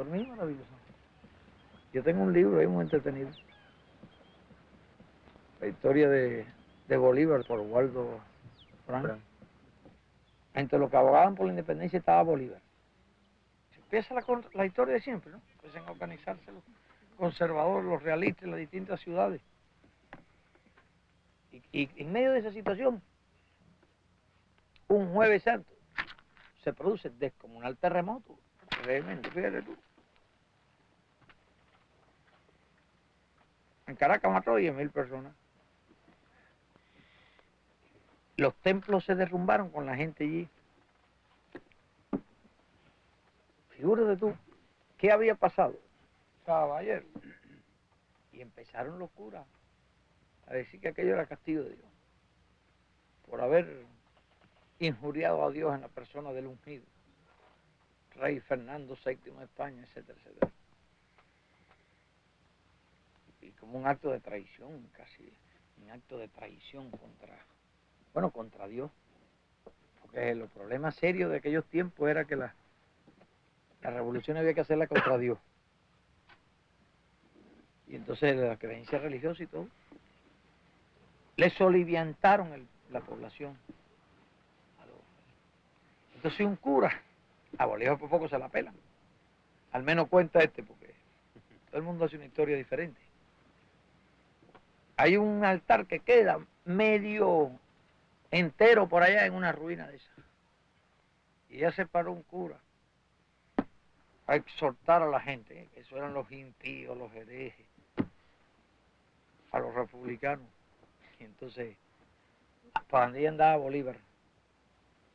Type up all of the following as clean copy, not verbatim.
dormir maravilloso. Yo tengo un libro ahí muy entretenido. La historia de Bolívar por Waldo Frank. Entre los que abogaban por la independencia estaba Bolívar. Se empieza la historia de siempre, ¿no? Empiezan a organizarse los conservadores, los realistas en las distintas ciudades. Y en medio de esa situación, un jueves santo, se produce descomunal terremoto. Realmente, fíjate tú. En Caracas mató 10.000 personas. Los templos se derrumbaron con la gente allí. Figúrate tú, ¿qué había pasado? Caballero. Y empezaron los curas a decir que aquello era castigo de Dios, por haber injuriado a Dios en la persona del ungido, rey Fernando VII de España, etcétera, etcétera. Y como un acto de traición, casi un acto de traición contra Dios. Porque los problemas serios de aquellos tiempos era que la revolución había que hacerla contra Dios. Y entonces la creencia religiosa y todo, le soliviantaron la población. Entonces un cura, a Bolívar por poco se la pelan. Al menos cuenta porque todo el mundo hace una historia diferente. Hay un altar que queda medio entero por allá en una ruina de esa. Y ya se paró un cura a exhortar a la gente, que eso eran los impíos, los herejes, a los republicanos. Y entonces, para donde andaba Bolívar,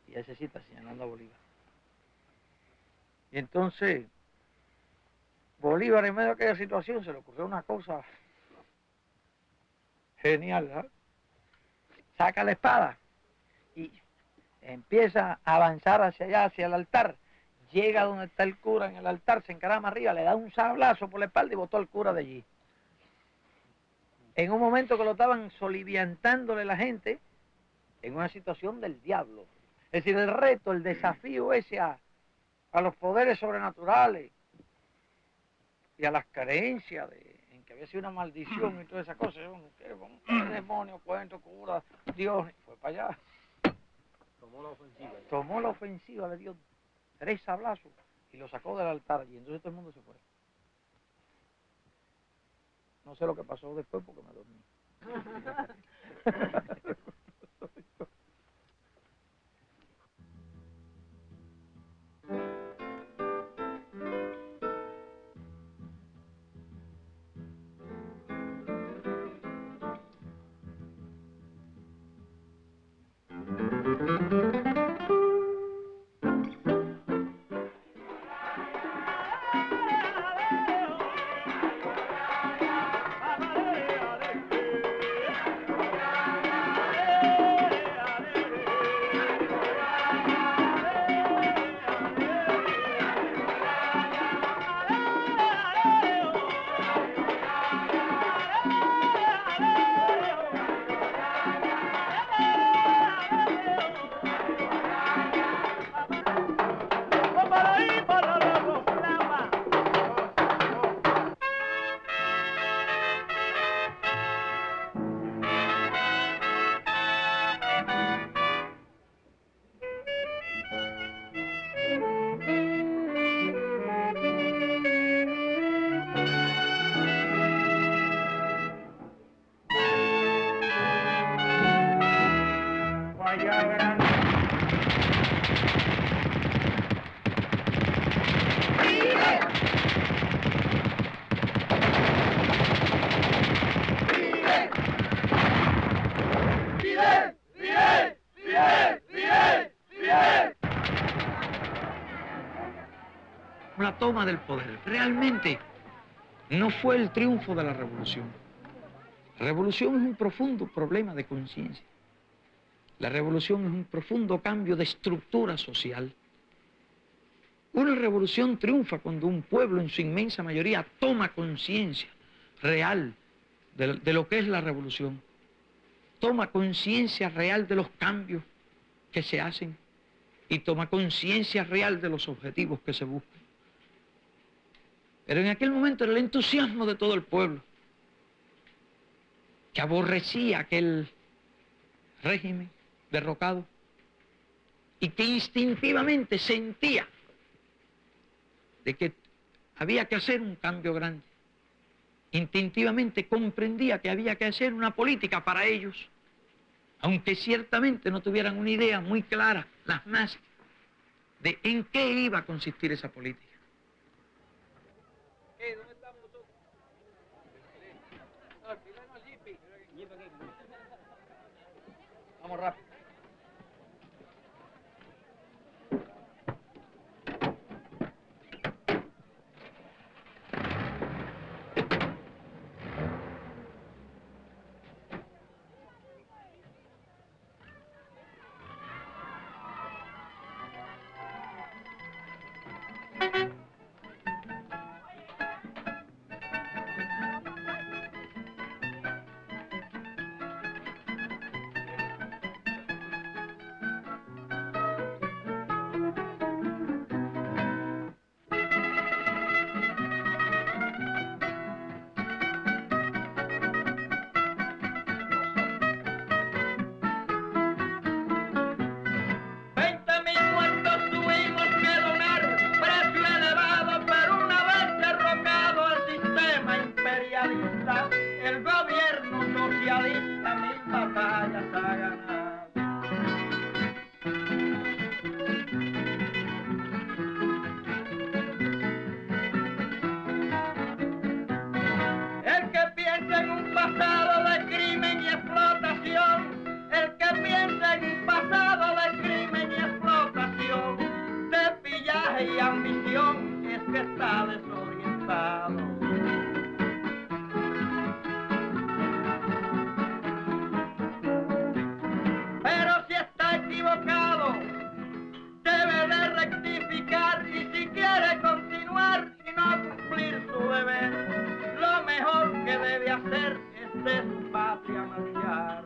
y ese sí está señalando a Bolívar. Y entonces, Bolívar en medio de aquella situación se le ocurrió una cosa genial, ¿sabes? Saca la espada y empieza a avanzar hacia allá, hacia el altar. Llega donde está el cura en el altar, se encarama arriba, le da un sablazo por la espalda y botó al cura de allí. En un momento que lo estaban soliviantándole la gente, en una situación del diablo. Es decir, el reto, el desafío ese a los poderes sobrenaturales y a las creencias en que había sido una maldición y todas esas cosas. ¿Qué demonio, cuento, cura, Dios? Fue para allá. Tomó la ofensiva, le dio 3 sablazos y lo sacó del altar y entonces todo el mundo se fue. No sé lo que pasó después porque me dormí. La toma del poder realmente no fue el triunfo de la revolución. La revolución es un profundo problema de conciencia. La revolución es un profundo cambio de estructura social. Una revolución triunfa cuando un pueblo en su inmensa mayoría toma conciencia real de lo que es la revolución. Toma conciencia real de los cambios que se hacen y toma conciencia real de los objetivos que se buscan. Pero en aquel momento era el entusiasmo de todo el pueblo, que aborrecía aquel régimen derrocado y que instintivamente sentía de que había que hacer un cambio grande. Instintivamente comprendía que había que hacer una política para ellos, aunque ciertamente no tuvieran una idea muy clara, las masas, de en qué iba a consistir esa política. ¿Dónde estamos nosotros? Vamos rápido. El gobierno socialista mil batallas ha ganado. El que piensa en un pasado de crimen y explotación, el que piensa en un pasado de crimen y explotación, de pillaje y ambición, es que está desorientado. Debe de rectificar y si quiere continuar y no cumplir su deber, lo mejor que debe hacer es de su patria marchar.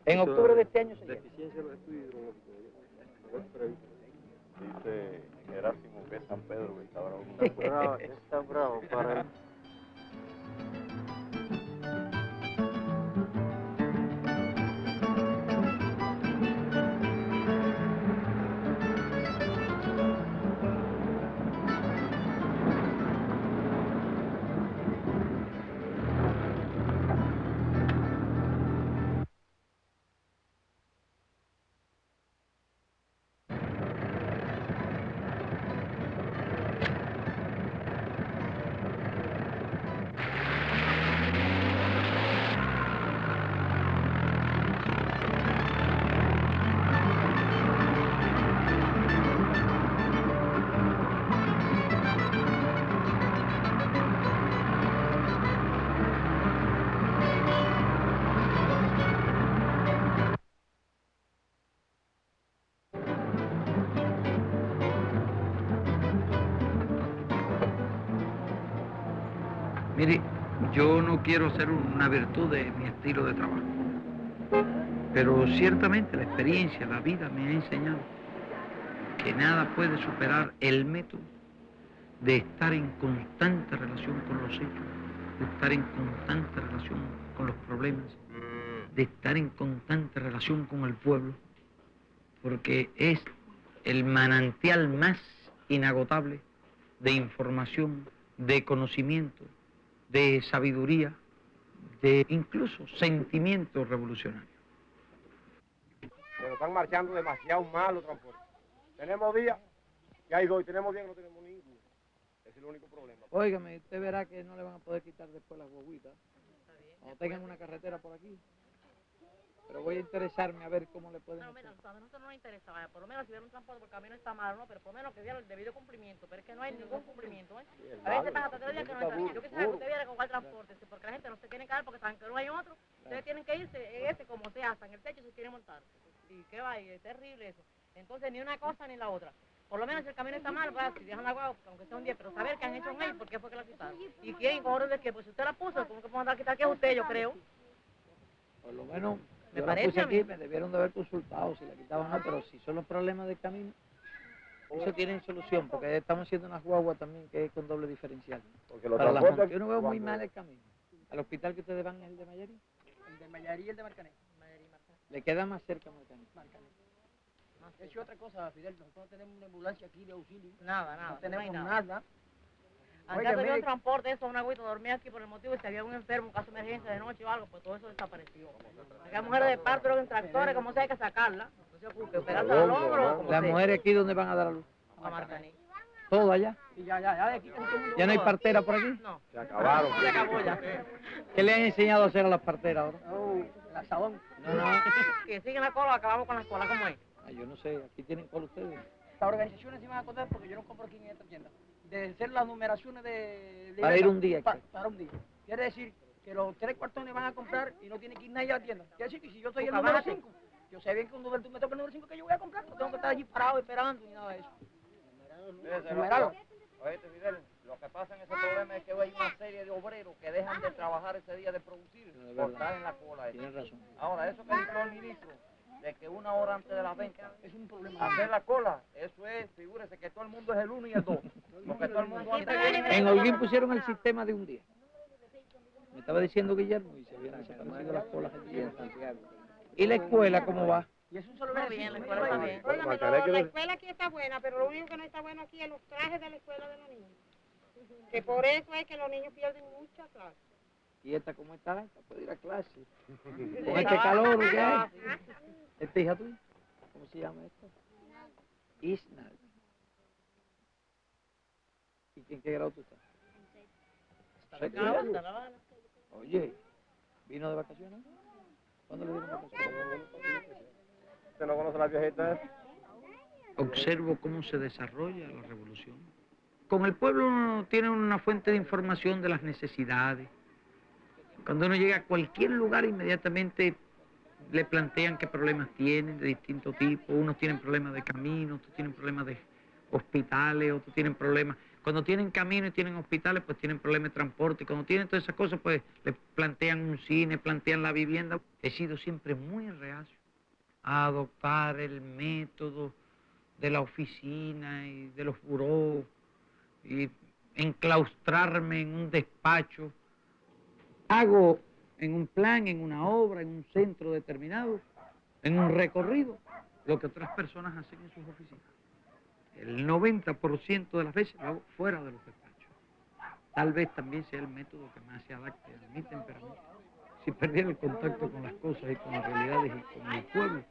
En octubre de este año se deficiencia de los estudios hidrológicos. Dice Gerásimo que es San Pedro, que está bravo. Está bravo para él. Mire, yo no quiero hacer una virtud de mi estilo de trabajo, pero ciertamente la experiencia, la vida me ha enseñado que nada puede superar el método de estar en constante relación con los hechos, de estar en constante relación con los problemas, de estar en constante relación con el pueblo, porque es el manantial más inagotable de información, de conocimiento, de sabiduría, de incluso sentimientos revolucionarios. Pero están marchando demasiado mal los transportes. Tenemos días que hay dos, y tenemos días que no tenemos ninguno. Ese es el único problema. Óigame, usted verá que no le van a poder quitar después las guaguitas cuando tengan una carretera por aquí. Pero voy a interesarme a ver cómo le pueden No, hacer. mira, a nosotros no nos interesa, vaya, por lo menos si hubiera un transporte por el camino está malo, ¿no? Pero por lo menos que diera el debido cumplimiento, pero es que no hay ningún cumplimiento, ¿eh? A veces pasa hasta 3 días que no entra. Yo quisiera que usted viera con cuál transporte, porque la gente no se tiene que dar porque saben que no hay otro. Ustedes tienen que irse en ese como sea, hasta en el techo se quiere montar. Y qué va, y es terrible eso. Entonces ni una cosa ni la otra. Por lo menos si el camino está mal, pues, si dejan la guagua, aunque sea un día, pero saber qué han hecho con él, por qué fue que la quitaron. ¿Y quién? ¿Con orden de qué? Pues si usted la puso, ¿cómo que puedo andar a quitar? Que es usted, yo creo. Por lo menos Me yo la parece puse a mí. aquí, me debieron de haber consultado si la quitaban o no, pero si son los problemas del camino, eso tienen solución, porque estamos haciendo unas guaguas también que es con doble diferencial. Porque los Para la transportes... monta. Yo no veo muy mal el camino. ¿Al hospital que ustedes van es el de Mayarí? El de Mayarí y el de Marcané. Le queda más cerca Marcané. De hecho, otra cosa, Fidel, nosotros no tenemos una ambulancia aquí de auxilio. Nada, No no tenemos hay nada. Antes había un transporte, eso, una agüita, dormía aquí por el motivo de si había un enfermo, un caso de emergencia de noche o algo, pues todo eso desapareció. Acá mujeres de parto, luego en tractores, como sea, hay que sacarla. No se ocupe, operarse al hombro, como Las sea. mujeres aquí, ¿dónde van a dar a luz? A Marcaní. ¿Todo allá? Y ya, de aquí casi todo el mundo. ¿Ya no hay partera por aquí? No, Se acabaron. se acabó ya. ¿Qué le han enseñado a hacer a las parteras ahora? Oh, el asadón. No. Que siguen la cola, acabamos con la cola, ¿cómo es? Yo no sé, aquí tienen cola ustedes. Las organizaciones se van a acordar porque yo no compro aquí en esta tienda. De hacer las numeraciones de Para ir un día, Para un día. Quiere decir que los 3 cuartones van a comprar y no tiene que ir nadie a la tienda. Quiere decir que si yo soy el Tú número trabajas. 5, yo sé bien que cuando tú me toca el número 5 que yo voy a comprar, no tengo que estar allí parado esperando ni nada de eso. Numeralo. Oye, Fidel, lo que pasa en ese problema es que hay una serie de obreros que dejan de trabajar ese día de producir por estar en la cola. Tienes razón. Ahora, eso que dijo el ministro, de que 1 hora antes de la venta, Es un problema. hacer la cola, eso es, figúrese que todo el mundo es el 1 y el 2. Porque todo el mundo antes En Holguín pusieron el sistema de un día. Me estaba diciendo Guillermo y se habían desaparecido las colas aquí en Santiago. ¿Y la escuela cómo va? Y es un solo Está bien, la escuela está bien. La escuela aquí está buena, pero lo único que no está bueno aquí es los trajes de la escuela de los niños. Que por eso es que los niños pierden mucha clase. ¿Y esta cómo está? ¿Esta puede ir a clase? Con este calor que hay. ¿Esta hija tuya? ¿Cómo se llama esta? Isnal. ¿Y en qué grado tú estás? ¿Sexto No, grado? no. Oye, ¿vino de vacaciones? ¿Cuándo le dieron vacaciones? ¿Usted no conoce la viejita esa? Observo cómo se desarrolla la revolución. Con el pueblo uno tiene una fuente de información de las necesidades. Cuando uno llega a cualquier lugar, inmediatamente le plantean qué problemas tienen de distinto tipo. Unos tienen problemas de camino, otros tienen problemas de hospitales, otros tienen problemas. Cuando tienen camino y tienen hospitales, pues tienen problemas de transporte. Y cuando tienen todas esas cosas, pues le plantean un cine, plantean la vivienda. He sido siempre muy reacio a adoptar el método de la oficina y de los burós y enclaustrarme en un despacho. Hago en un plan, en una obra, en un centro determinado, en un recorrido, lo que otras personas hacen en sus oficinas. El 90% de las veces lo hago fuera de los despachos. Tal vez también sea el método que más se adapte a mi temperamento. Si perdiera el contacto con las cosas y con las realidades y con el pueblo,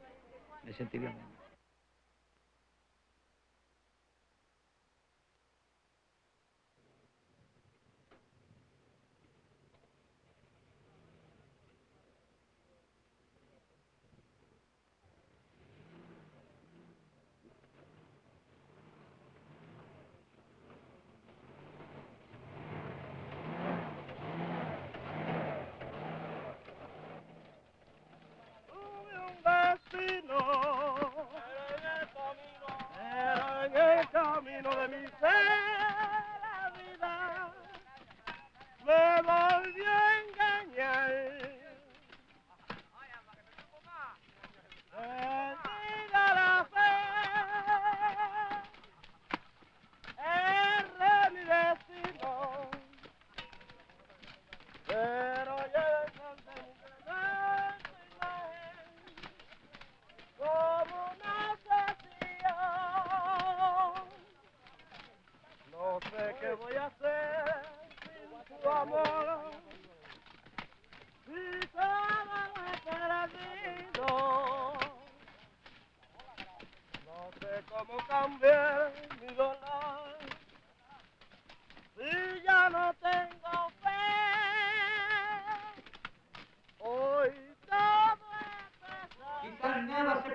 me sentiría mal. Tuve un vecino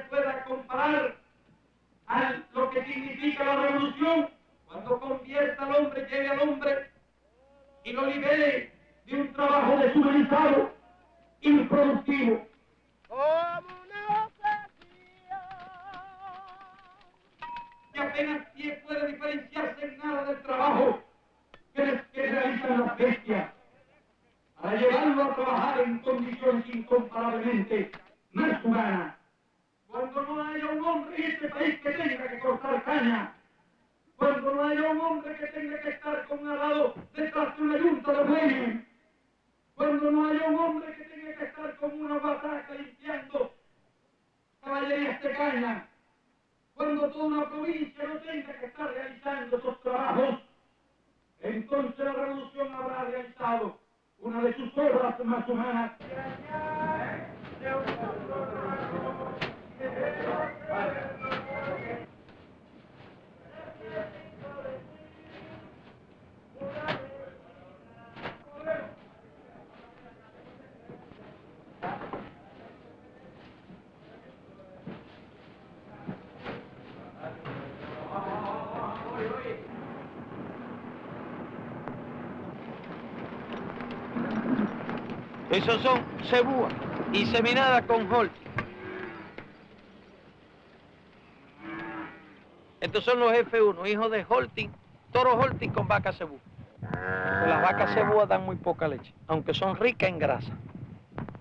pueda comparar a lo que significa la revolución cuando convierta al hombre, lleve al hombre y lo libere de un trabajo deshumanizado, improductivo. Y apenas si puede diferenciarse en nada del trabajo que realizan las bestias, para llevarlo a trabajar en condiciones incomparablemente más humanas. Cuando no haya un hombre en este país que tenga que cortar caña, cuando no haya un hombre que tenga que estar con un arado detrás de una yunta de bueyes, cuando no haya un hombre que tenga que estar con una bataca limpiando caballerías de caña, cuando toda una provincia no tenga que estar realizando esos trabajos, entonces la revolución habrá realizado una de sus obras más humanas. Esos son cebúas inseminadas con Holting. Estos son los F1, hijos de Holting, toro Holting con vaca cebú. Las vacas cebúas dan muy poca leche, aunque son ricas en grasa.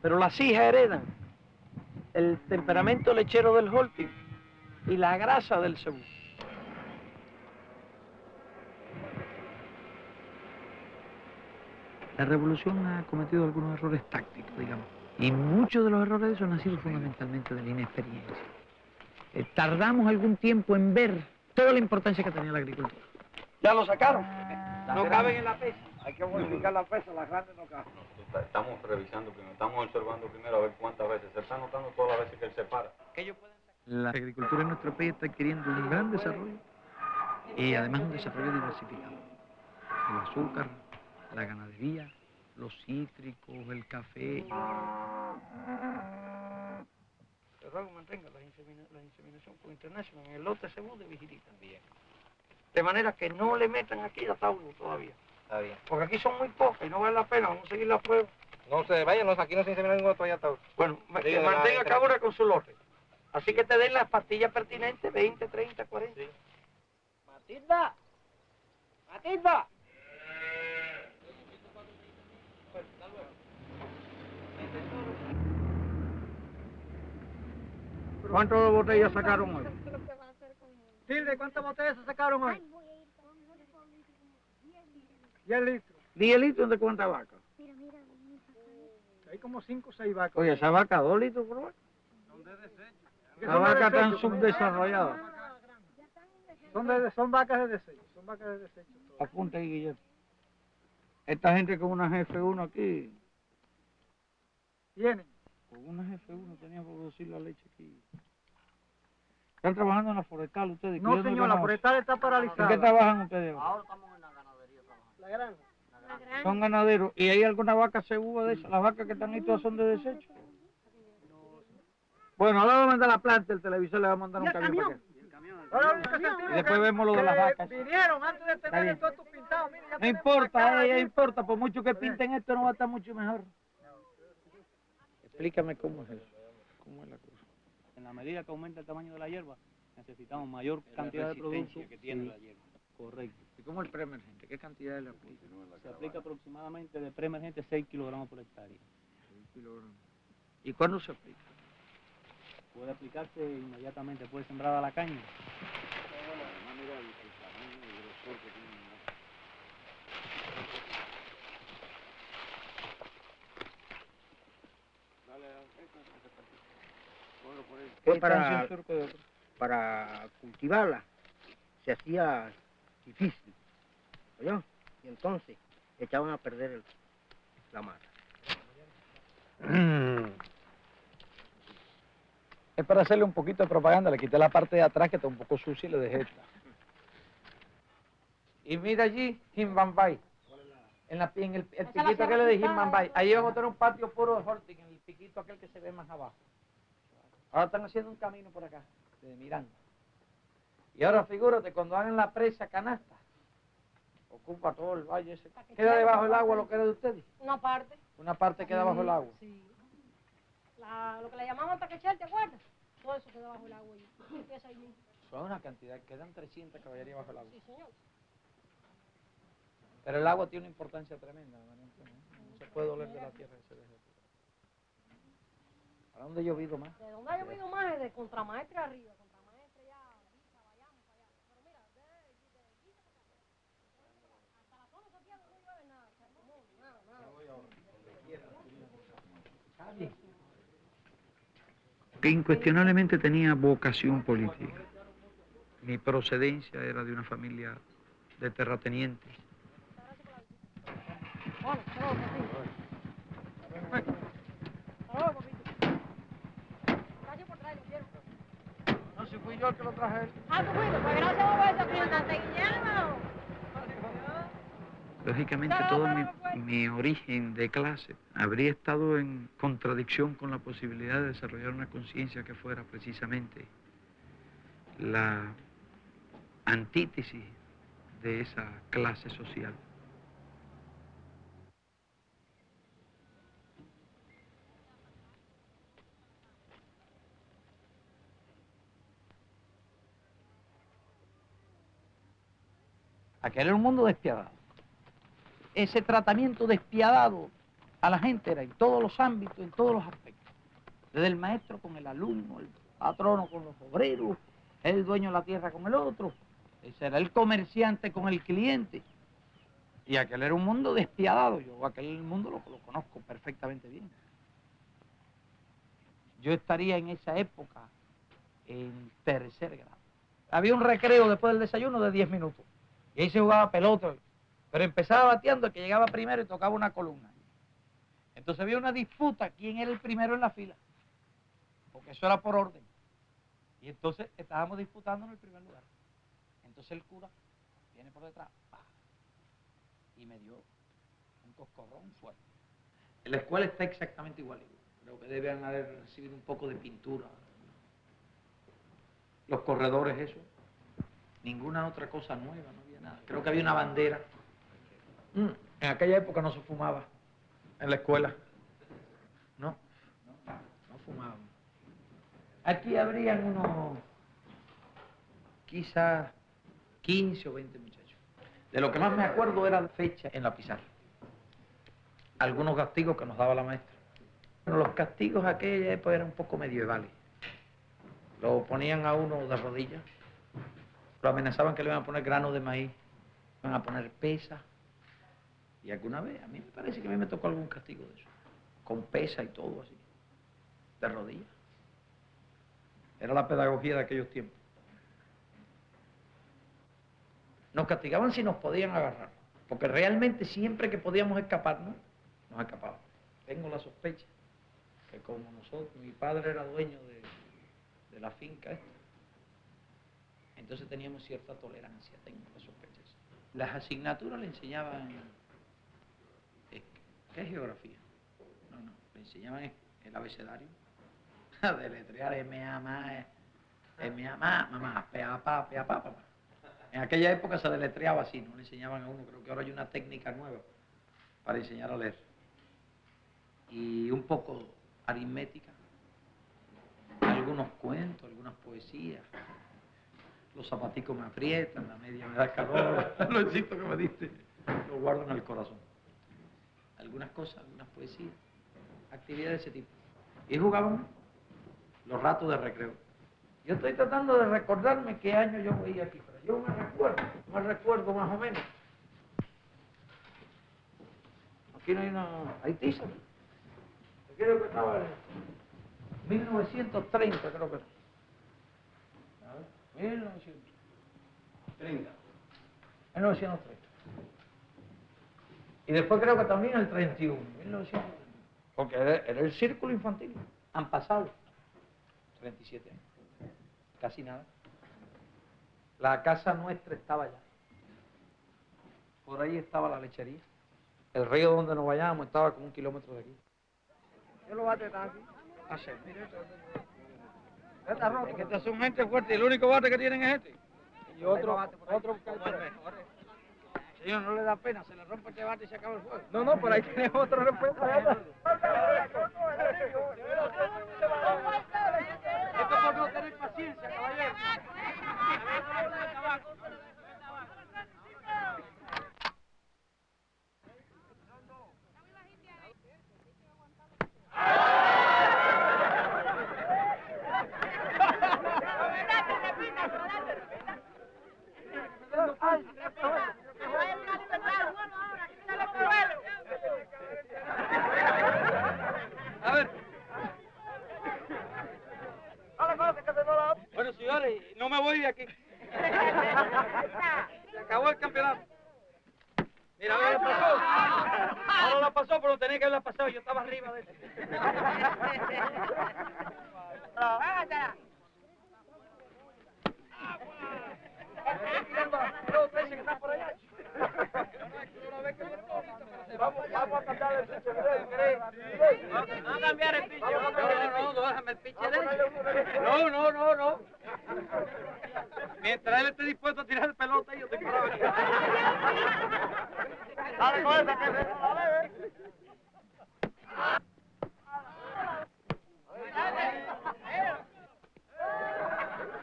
Pero las hijas heredan el temperamento lechero del Holting y la grasa del cebú. La revolución ha cometido algunos errores tácticos, digamos, y muchos de los errores de eso han nacido fundamentalmente de la inexperiencia. Tardamos algún tiempo en ver toda la importancia que tenía la agricultura. ¿Ya lo sacaron? No caben en la pesa. Hay que modificar la pesa, las grandes no caben. Estamos revisando primero, estamos observando primero a ver cuántas veces. Se está notando todas las veces que él se para. La agricultura en nuestro país está adquiriendo un gran desarrollo y además un desarrollo diversificado. El azúcar, la ganadería, los cítricos, el café. Te ruego mantenga la inseminación con International en el lote cebú de Vigilí también. De manera que no le metan aquí a Tauro todavía. Está bien. Porque aquí son muy pocas y no vale la pena, vamos a seguir la prueba. No se vayan, aquí no se insemina ningún otro Tauro. Bueno, que mantenga cada una con su lote. Así que te den las pastillas pertinentes, 20, 30, 40. Sí. ¡Matilda! ¡Matilda! ¿Cuántas botellas sacaron hoy? Tilde, ¿cuántas botellas se sacaron hoy? 10 litros. 10 litros de cuántas vacas. Hay como 5 o 6 vacas. Oye, esa vaca 2 litros por vez. Son de desecho. La vaca están subdesarrolladas. Son vacas de desecho. Son vacas de desecho. Apunta ahí, Guillermo. Esta gente con una F1 aquí. ¿Tienen? Con una F1 tenían que producir la leche aquí. ¿Están trabajando en la forestal ustedes? No, señor, la forestal está paralizada. ¿En qué trabajan ustedes? Ahora estamos en la ganadería trabajando. La granja. Son ganaderos. ¿Y hay alguna vaca cebúa de esas? ¿Las vacas que están ahí todas son de desecho? Bueno, ahora vamos a mandar la planta, el televisor le va a mandar un camión para acá. Y después vemos lo de las vacas. Vinieron antes de tener todo esto pintado. Mire, No importa, ya importa, por mucho que pinten esto no va a estar mucho mejor. Explícame cómo es eso, cómo es la cosa. En la medida que aumenta el tamaño de la hierba, necesitamos mayor cantidad de producto que tiene la hierba. Correcto. ¿Y cómo el preemergente? ¿Qué cantidad le aplica? Se aplica aproximadamente de preemergente 6 kilogramos por hectárea. 6 kilogramos. ¿Y cuándo se aplica? Puede aplicarse inmediatamente, puede sembrar a la caña. Para cultivarla se hacía difícil, ¿oyó? Y entonces echaban a perder la mata. Es para hacerle un poquito de propaganda, le quité la parte de atrás que está un poco sucia y le dejé esta. Y mira allí, Jimbambay. En el piquito aquel de Jimbambay. Ahí vamos a tener un patio puro de Holting, en el piquito aquel que se ve más abajo. Ahora están haciendo un camino por acá, de Miranda. Y ahora figúrate, cuando hagan la presa canasta, ocupa todo el valle ese. ¿Queda debajo del agua lo que era de ustedes? Una parte. Una parte queda bajo el agua. Sí. Lo que le llamaban taquechel, ¿te acuerdas? Todo eso queda bajo el agua y empieza ahí mismo. Son una cantidad, quedan 300 caballerías bajo el agua. Sí, señor. Pero el agua tiene una importancia tremenda, no se puede doler de la tierra que se deje. ¿Para dónde ha llovido más? ¿De dónde ha llovido más? Es de Contramaestre arriba. Contramaestre ya, Visa, vayamos para allá. Pero mira, de Visa para acá. Hasta la zona de Santiago no llueve nada. Nada. Que incuestionablemente tenía vocación política. Mi procedencia era de una familia de terratenientes. Bueno, saludos, papito. Saludos, papito. Gracias por traerlo, quiero. No, si fui yo el que lo traje. Ah, tú fuiste, pues gracias por eso, comandante Guillermo. Lógicamente todo mi origen de clase habría estado en contradicción con la posibilidad de desarrollar una conciencia que fuera precisamente la antítesis de esa clase social. Aquel era un mundo despiadado. Ese tratamiento despiadado a la gente era en todos los ámbitos, en todos los aspectos. Desde el maestro con el alumno, el patrono con los obreros, el dueño de la tierra con el otro. Ese era el comerciante con el cliente. Y aquel era un mundo despiadado. Yo aquel mundo lo conozco perfectamente bien. Yo estaría en esa época en tercer grado. Había un recreo después del desayuno de 10 minutos. Y ahí se jugaba pelota. Pero empezaba bateando el que llegaba primero y tocaba una columna. Entonces había una disputa, quién era el primero en la fila. Porque eso era por orden. Y entonces estábamos disputando en el primer lugar. Entonces el cura viene por detrás, ¡pah! Y me dio un coscorrón fuerte. En la escuela está exactamente igual. Creo que deben haber recibido un poco de pintura. Los corredores, eso. Ninguna otra cosa nueva, no había nada. Creo que había una bandera. En aquella época no se fumaba en la escuela. No fumaban. Aquí habrían unos, quizás 15 o 20 muchachos. De lo que más me acuerdo era la fecha en la pizarra. Algunos castigos que nos daba la maestra. Bueno, los castigos de aquella época eran un poco medievales. Lo ponían a uno de rodillas. Lo amenazaban que le iban a poner granos de maíz. Iban a poner pesas. Y alguna vez, a mí me parece que a mí me tocó algún castigo de eso. Con pesa y todo así. De rodillas. Era la pedagogía de aquellos tiempos. Nos castigaban si nos podían agarrar. Porque realmente siempre que podíamos escaparnos, nos escapábamos. Tengo la sospecha que como nosotros, mi padre era dueño de la finca esta, entonces teníamos cierta tolerancia, tengo la sospecha. Las asignaturas le enseñaban, ¿qué es geografía? No, le enseñaban el abecedario, a deletrear mamá, papá. En aquella época se deletreaba así, no le enseñaban a uno, creo que ahora hay una técnica nueva para enseñar a leer. Y un poco aritmética, algunos cuentos, algunas poesías. Los zapaticos me aprietan, la media me da calor, lo éxito que me diste, lo guardo en el corazón. Algunas cosas, algunas poesías, actividades de ese tipo. Y jugaban los ratos de recreo. Yo estoy tratando de recordarme qué año yo veía aquí, pero yo me recuerdo más o menos. Aquí no hay una... hay tiza. Yo creo que estaba en 1930, creo que era. 1930. 1930. Y después creo que también el 31, 1930. Porque era el círculo infantil. Han pasado 37 años. Casi nada. La casa nuestra estaba allá. Por ahí estaba la lechería. El río donde nos vayábamos estaba como 1 kilómetro de aquí. Yo lo bate tan aquí. Mire esto. Es que estas son gente fuerte y el único bate que tienen es este. Y otro Señor, no le da pena, se le rompe este bate y se acaba el juego. No, no, por ahí tiene otro respeto. Esto es por no tener paciencia, caballero. A ver. Bueno, señores, no me voy de aquí. Se acabó el campeonato. Mira, ahora la pasó. Ahora la pasó, pero tenía que haberla pasado. Yo estaba arriba de él. Vamos a cambiar el pitcher. No a cambiar el pitcher. No, déjame el pitcher de él. No. Mientras él esté dispuesto a tirar el pelota, yo estoy parado aquí. Dale con esa, que dale.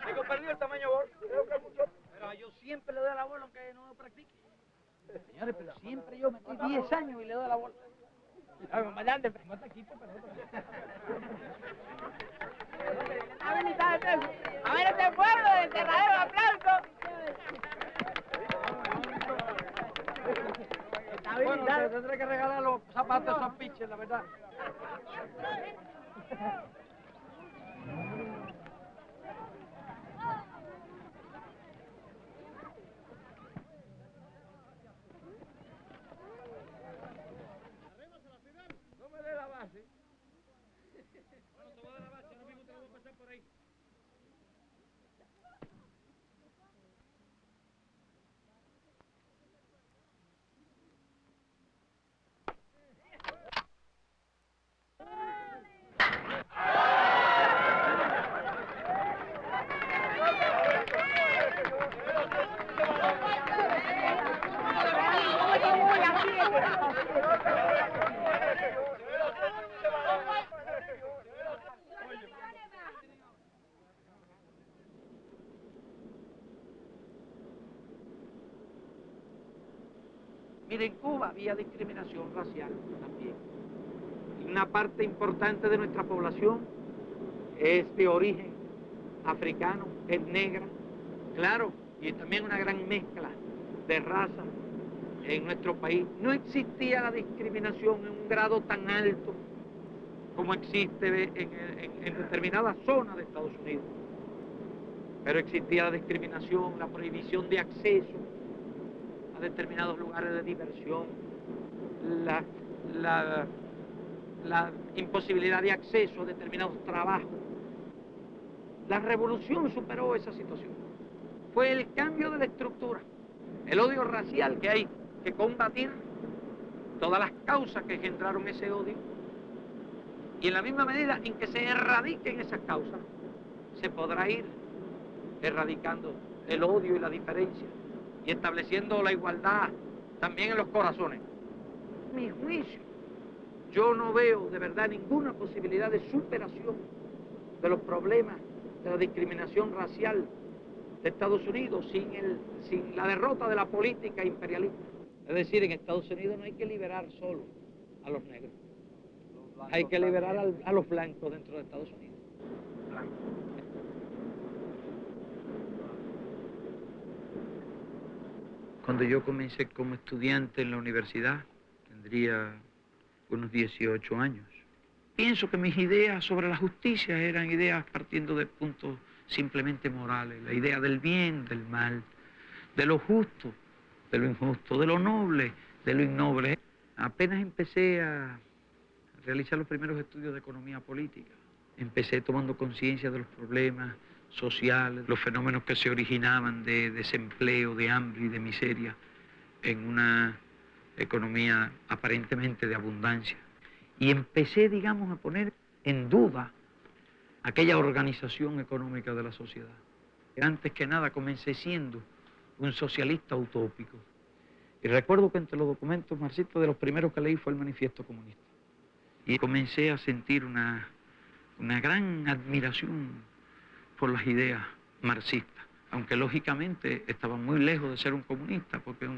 Tengo perdido el tamaño bol. Pero yo siempre le doy la bola aunque no lo practique. Señores, pero siempre yo metí 10 años y le doy la bola. Comandante, pero no está aquí, pelota. A ver este pueblo de enterradero de aplauso. Bueno, te tendré que regalar los zapatos a esos pitchers, la verdad. No me dé la base. Bueno, te voy a dar la base, ahora mismo te lo voy a pasar por ahí. Mira, en Cuba había discriminación racial también. Una parte importante de nuestra población es de origen africano, es negra, claro, y también una gran mezcla de razas en nuestro país. No existía la discriminación en un grado tan alto como existe en determinadas zonas de Estados Unidos. Pero existía la discriminación, la prohibición de acceso a determinados lugares de diversión, la imposibilidad de acceso a determinados trabajos. La revolución superó esa situación. Fue el cambio de la estructura, el odio racial que hay que combatir, todas las causas que generaron ese odio, y en la misma medida en que se erradiquen esas causas, se podrá ir erradicando el odio y la diferencia, y estableciendo la igualdad también en los corazones. Mi juicio, yo no veo de verdad ninguna posibilidad de superación de los problemas de la discriminación racial de Estados Unidos sin la derrota de la política imperialista. Es decir, en Estados Unidos no hay que liberar solo a los negros, hay que liberar a los blancos dentro de Estados Unidos. Cuando yo comencé como estudiante en la universidad, tendría unos 18 años. Pienso que mis ideas sobre la justicia eran ideas partiendo de puntos simplemente morales, la idea del bien, del mal, de lo justo, de lo injusto, de lo noble, de lo innoble. Apenas empecé a realizar los primeros estudios de economía política, empecé tomando conciencia de los problemas sociales, los fenómenos que se originaban de desempleo, de hambre y de miseria en una economía aparentemente de abundancia. Y empecé, digamos, a poner en duda aquella organización económica de la sociedad. Antes que nada comencé siendo un socialista utópico. Y recuerdo que entre los documentos marxistas de los primeros que leí fue el Manifiesto Comunista. Y comencé a sentir una gran admiración por las ideas marxistas, aunque lógicamente estaba muy lejos de ser un comunista, porque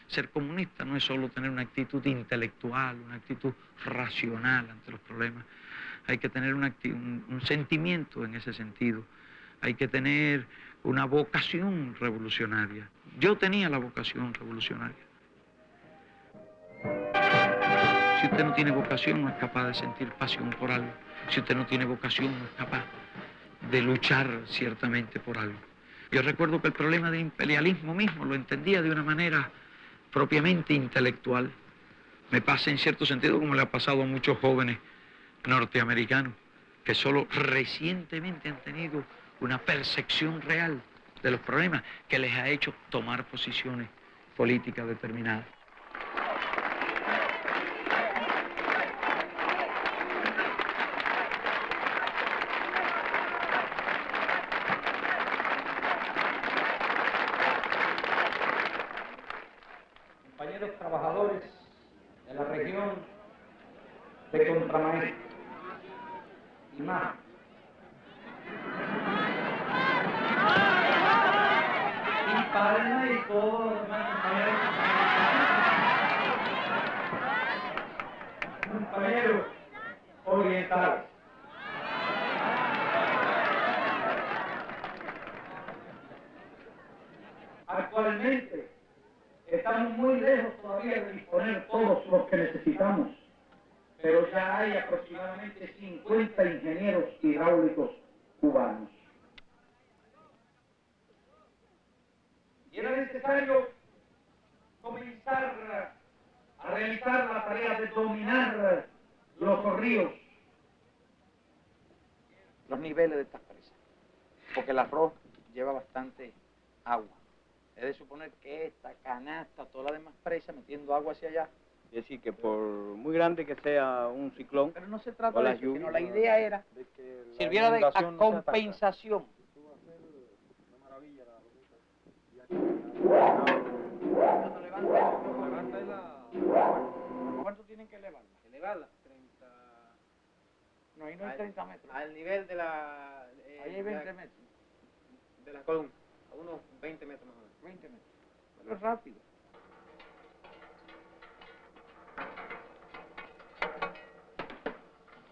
ser comunista no es solo tener una actitud intelectual, una actitud racional ante los problemas. Hay que tener un sentimiento en ese sentido. Hay que tener una vocación revolucionaria. Yo tenía la vocación revolucionaria. Si usted no tiene vocación, no es capaz de sentir pasión por algo. Si usted no tiene vocación, no es capaz de luchar ciertamente por algo. Yo recuerdo que el problema del imperialismo mismo lo entendía de una manera propiamente intelectual. Me pasa en cierto sentido como le ha pasado a muchos jóvenes norteamericanos que solo recientemente han tenido una percepción real de los problemas que les ha hecho tomar posiciones políticas determinadas. Compañeros trabajadores de la región de Contramaestre y más. Y Palma y todos los demás compañeros orientales. Actualmente estamos muy lejos todavía de disponer todos los que necesitamos, pero ya hay aproximadamente 50 ingenieros hidráulicos cubanos. Y era necesario comenzar a realizar la tarea de dominar los ríos. Los niveles de estas presas, porque el arroz lleva bastante agua. Es de suponer que esta canasta, toda la demás presa, metiendo agua hacia allá. Es decir, que por muy grande que sea un ciclón, Pero no se trata o de la eso, sino lluvia, la idea era, de que la sirviera de inundación no se ataca. compensación. Cuando levanta la... ¿Cuánto tienen que elevarla? Elevarla, 30... No, ahí no hay 30 metros. Al nivel de la... Ahí hay 20 metros. De la columna, a unos 20 metros más o menos. 20 metros. Pero es rápido.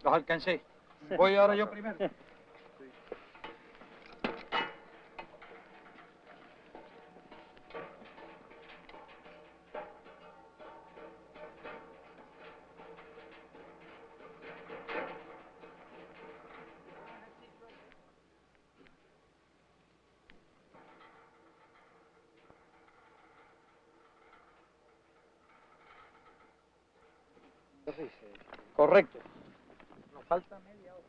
Los alcancé. Voy ahora yo primero. Correcto. Nos falta media hora.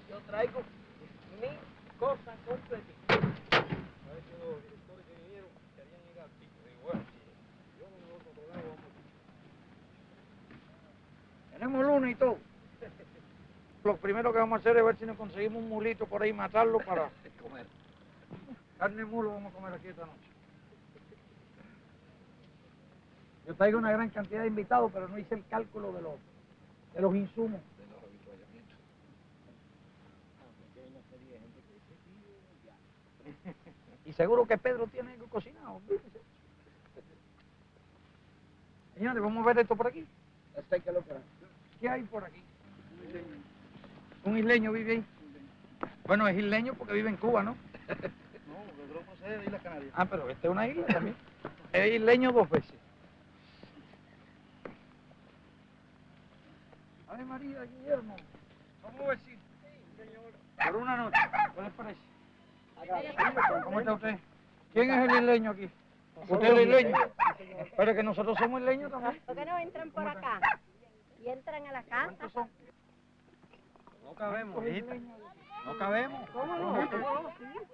Yo traigo mi cosa completa. Tenemos luna y todo. Lo primero que vamos a hacer es ver si nos conseguimos un mulito por ahí, matarlo para comer. Carne de mulo vamos a comer aquí esta noche. Yo traigo una gran cantidad de invitados, pero no hice el cálculo de los insumos. Y seguro que Pedro tiene algo cocinado. Fíjese. Señores, vamos a ver esto por aquí. Esto hay que lograr. ¿Qué hay por aquí? Un isleño vive ahí. Bueno, es isleño porque vive en Cuba, ¿no? No, porque creo que procede de Islas Canarias. Ah, pero esta es una isla también. Es isleño 2 veces. Ave María, Guillermo. ¿Cómo vecino? Por una noche. ¿Qué les parece? ¿Cómo está usted? ¿Quién es el isleño aquí? ¿Usted es el isleño? Pero que nosotros somos isleños también. ¿Por qué no entran por acá? Y entran a la casa. ¿Cuántos son? No cabemos, hijita. No cabemos. ¿Cómo no?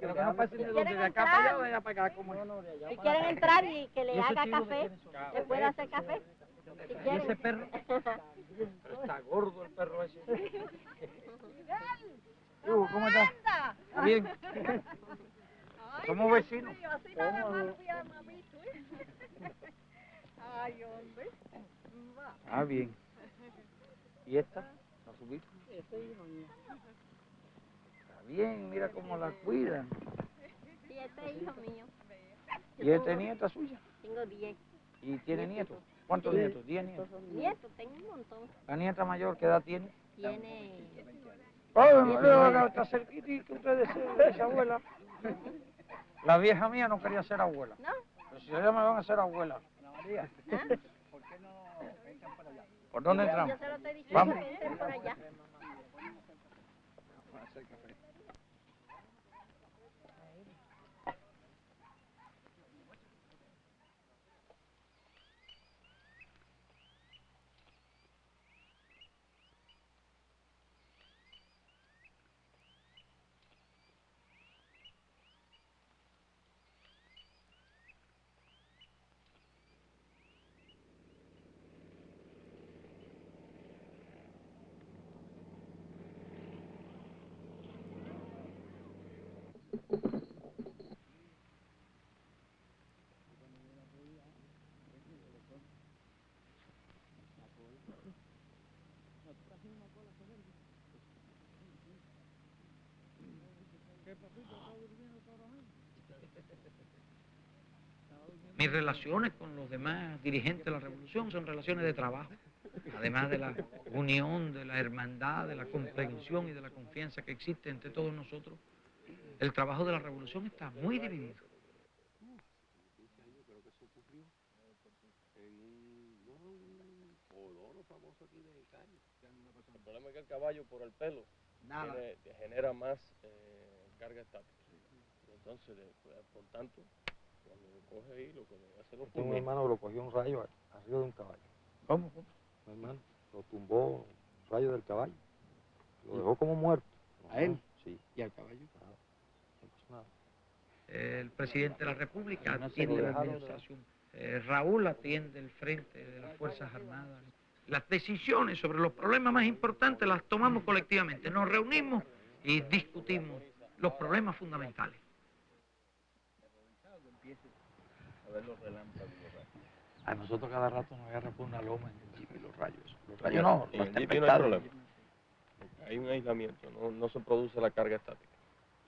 Pero que no pasen de donde, de acá para allá o de allá para acá, ¿cómo es? Si quieren entrar y que ¿Y le ese haga chivo de café, quiénes son? le puede hacer café. Si ¿Y quieren. ese perro? Pero está gordo el perro ese. Hugo, ¿cómo estás? Bien. Somos vecinos. Ay, hombre. Ah, bien. ¿Y esta? ¿La subiste? Ese hijo mío. Está bien, mira cómo la cuidan. Sí, este es hijo mío. ¿Y este nieta suya? Tengo 10. ¿Y tiene nietos? ¿Cuántos nietos? 10 nietos. Nietos, tengo un montón. ¿La nieta mayor qué edad tiene? Tiene. ¡Oh, está cerquita que ustedes esa abuela! La vieja mía no quería ser abuela. ¿No? Pero si ellos me van a hacer abuela. María, ¿Ah? ¿por qué no entran para allá? ¿Por dónde Yo entramos? se lo estoy diciendo Vamos. que entren por allá. Vamos a hacer café. Mis relaciones con los demás dirigentes de la revolución son relaciones de trabajo, además de la unión, de la hermandad, de la comprensión y de la confianza que existe entre todos nosotros. El trabajo de la revolución está muy dividido. Creo que eso ocurrió en un colono famoso aquí de Caño. El problema es que el caballo por el pelo genera más carga estática. Y entonces, por tanto, cuando lo coge ahí, lo que le hace los pulmones. Un hermano lo cogió un rayo arriba de un caballo. ¿Cómo? Mi hermano lo tumbó un rayo del caballo. Lo dejó como muerto. ¿A él? Sí. ¿Y al caballo? No pasó nada. El presidente de la República atiende la administración. Raúl atiende el frente de las Fuerzas Armadas. Las decisiones sobre los problemas más importantes las tomamos colectivamente. Nos reunimos y discutimos los problemas fundamentales. A nosotros cada rato nos agarra por una loma en el jeep y los rayos. Los rayos no, En las el jeep no hay tempestades. problema. Hay un aislamiento, no se produce la carga estática.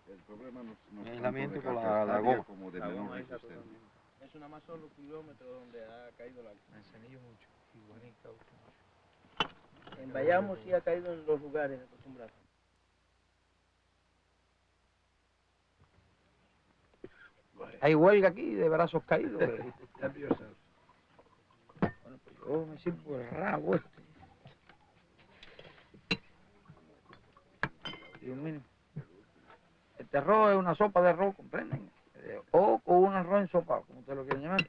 El problema no es aislamiento tanto con de la carga goma. como de La menor goma esa resistencia. Eso nada más son los kilómetros donde ha caído la... Manzanillo mucho. Iguanica, En Bayamo sí ha caído en los lugares acostumbrados. Hay huelga aquí de brazos caídos. Bueno, pues yo me sirvo el rabo este. Dios mío. Este arroz es una sopa de arroz, ¿comprenden? O con un arroz ensopado, como ustedes lo quieren llamar.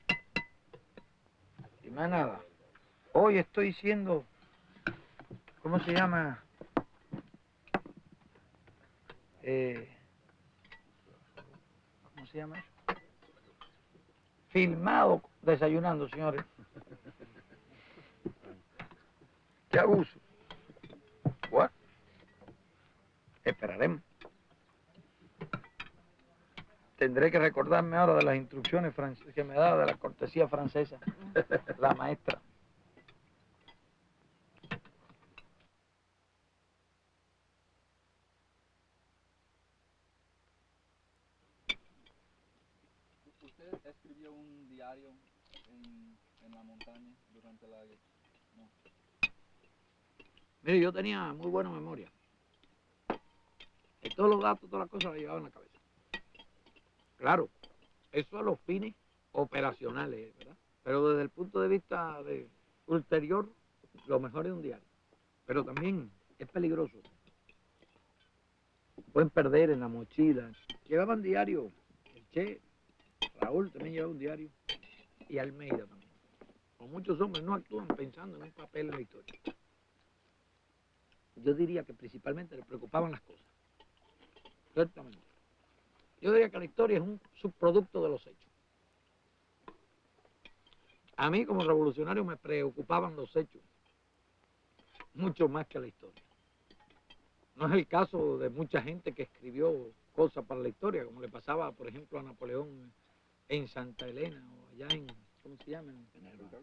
Y más nada. Hoy estoy siendo, ¿cómo se llama? ¿Cómo se llama eso? Filmado desayunando, señores. Qué abuso. Bueno, esperaremos. Tendré que recordarme ahora de las instrucciones que me da de la cortesía francesa, la maestra. ¿Usted escribió un diario en la montaña durante la... No. Mire, yo tenía muy buena memoria. todos los datos, todas las cosas las llevaba en la cabeza. Claro, eso a los fines operacionales, ¿verdad? Pero desde el punto de vista ulterior, lo mejor es un diario. Pero también es peligroso. Pueden perder en la mochila. Llevaban diario, el Che, Raúl también llevaba un diario, y Almeida también. Como muchos hombres no actúan pensando en un papel en la historia. Yo diría que principalmente les preocupaban las cosas. Ciertamente. Yo diría que la historia es un subproducto de los hechos. A mí como revolucionario me preocupaban los hechos, mucho más que la historia. No es el caso de mucha gente que escribió cosas para la historia, como le pasaba, por ejemplo, a Napoleón en Santa Elena, o allá en, ¿cómo se llama? En Elba.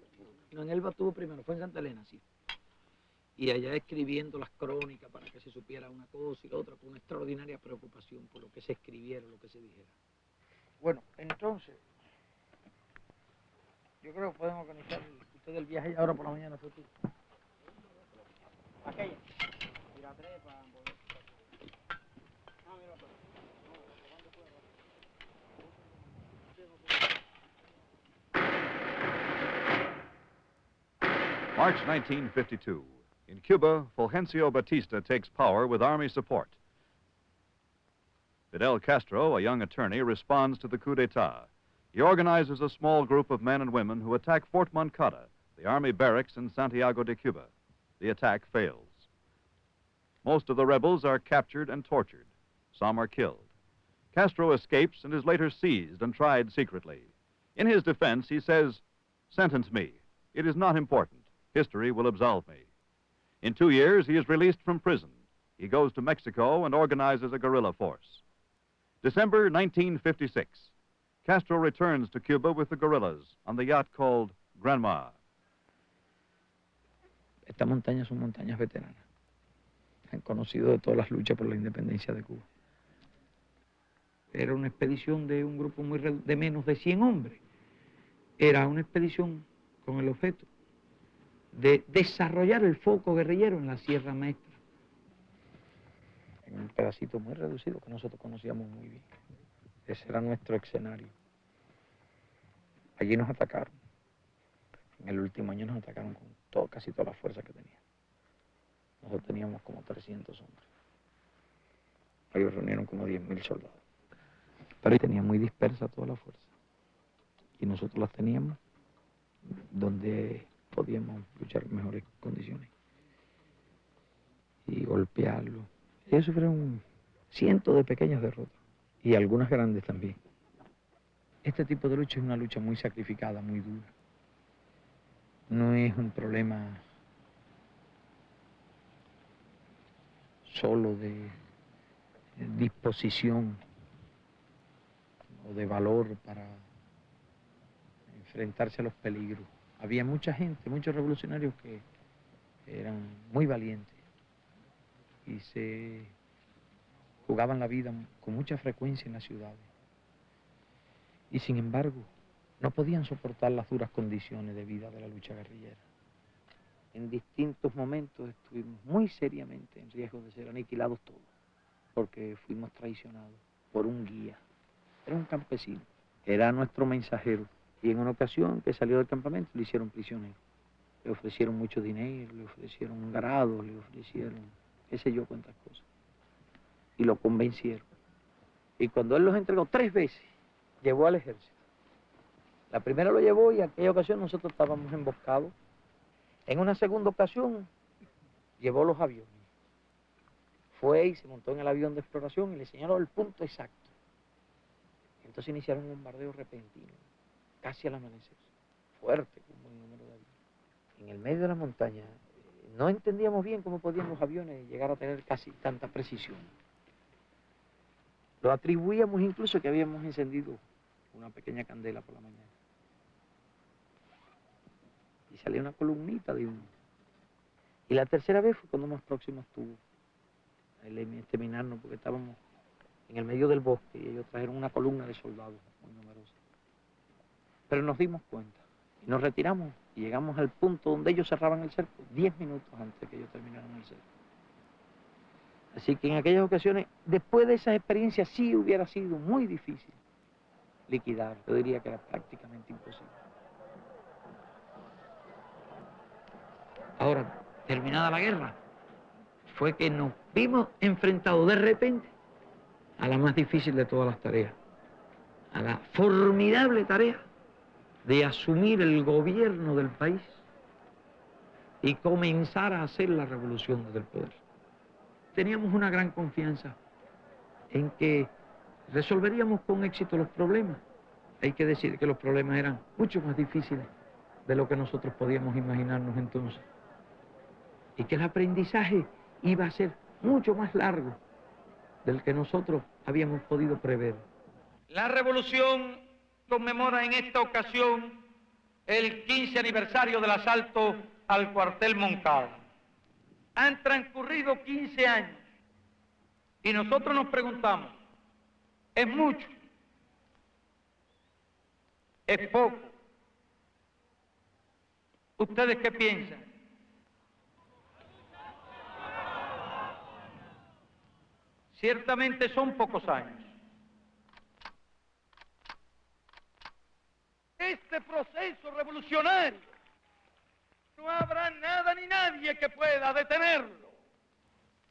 No, en Elba tuvo primero, fue en Santa Elena, sí. Y allá escribiendo las crónicas para que se supiera una cosa y la otra, con una extraordinaria preocupación por lo que se escribiera, lo que se dijera. Bueno, entonces, yo creo que pueden organizar ustedes el viaje ahora por la mañana futuro. Aquella. Tira tres para volver. Ah, mira, pues. March 1952. In Cuba, Fulgencio Batista takes power with army support. Fidel Castro, a young attorney, responds to the coup d'etat. He organizes a small group of men and women who attack Fort Moncada, the army barracks in Santiago de Cuba. The attack fails. Most of the rebels are captured and tortured. Some are killed. Castro escapes and is later seized and tried secretly. In his defense, he says, "Sentence me. It is not important. History will absolve me." In 2 years, he is released from prison. He goes to Mexico and organizes a guerrilla force. December 1956. Castro returns to Cuba with the guerrillas on the yacht called Granma. Estas montañas son montañas veteranas. Han conocido de todas las luchas por la independencia de Cuba. Era una expedición de un grupo de menos de 100 hombres. Era una expedición con el objeto de desarrollar el foco guerrillero en la Sierra Maestra. En un pedacito muy reducido que nosotros conocíamos muy bien. Ese era nuestro escenario. Allí nos atacaron. En el último año nos atacaron con casi toda la fuerza que tenían. Nosotros teníamos como 300 hombres. Ellos reunieron como 10.000 soldados. Pero ahí tenía muy dispersa toda la fuerza. Y nosotros las teníamos donde podíamos luchar en mejores condiciones. Y golpearlo. Ellos sufrieron cientos de pequeñas derrotas. Y algunas grandes también. Este tipo de lucha es una lucha muy sacrificada, muy dura. No es un problema solo de disposición o de valor para enfrentarse a los peligros. Había mucha gente, muchos revolucionarios que eran muy valientes y se jugaban la vida con mucha frecuencia en las ciudades. Y sin embargo, no podían soportar las duras condiciones de vida de la lucha guerrillera. En distintos momentos estuvimos muy seriamente en riesgo de ser aniquilados todos, porque fuimos traicionados por un guía. Era un campesino, era nuestro mensajero. Y en una ocasión que salió del campamento le hicieron prisionero. Le ofrecieron mucho dinero, le ofrecieron grados, le ofrecieron qué sé yo cuántas cosas. Y lo convencieron. Y cuando él los entregó 3 veces, llevó al ejército. La primera lo llevó y en aquella ocasión nosotros estábamos emboscados. En una segunda ocasión, llevó los aviones. Fue y se montó en el avión de exploración y le señaló el punto exacto. Entonces iniciaron un bombardeo repentino, casi al amanecer, fuerte, con un buen número de aviones. En el medio de la montaña, no entendíamos bien cómo podían los aviones llegar a tener casi tanta precisión. Lo atribuíamos incluso que habíamos encendido una pequeña candela por la mañana. Y salía una columnita de humo. Y la tercera vez fue cuando más próximo estuvo el exterminarnos, porque estábamos en el medio del bosque y ellos trajeron una columna de soldados muy numerosa. Pero nos dimos cuenta y nos retiramos y llegamos al punto donde ellos cerraban el cerco 10 minutos antes de que ellos terminaran el cerco. Así que en aquellas ocasiones, después de esas experiencias, sí hubiera sido muy difícil liquidar. Yo diría que era prácticamente imposible. Ahora, terminada la guerra, fue que nos vimos enfrentados de repente a la más difícil de todas las tareas, a la formidable tarea de asumir el gobierno del país y comenzar a hacer la revolución desde el poder. Teníamos una gran confianza en que resolveríamos con éxito los problemas. Hay que decir que los problemas eran mucho más difíciles de lo que nosotros podíamos imaginarnos entonces. Y que el aprendizaje iba a ser mucho más largo del que nosotros habíamos podido prever. La revolución conmemora en esta ocasión el 15 aniversario del asalto al cuartel Moncada. Han transcurrido 15 años y nosotros nos preguntamos, ¿es mucho? ¿Es poco? ¿Ustedes qué piensan? Ciertamente son pocos años. Este proceso revolucionario no habrá nada ni nadie que pueda detenerlo.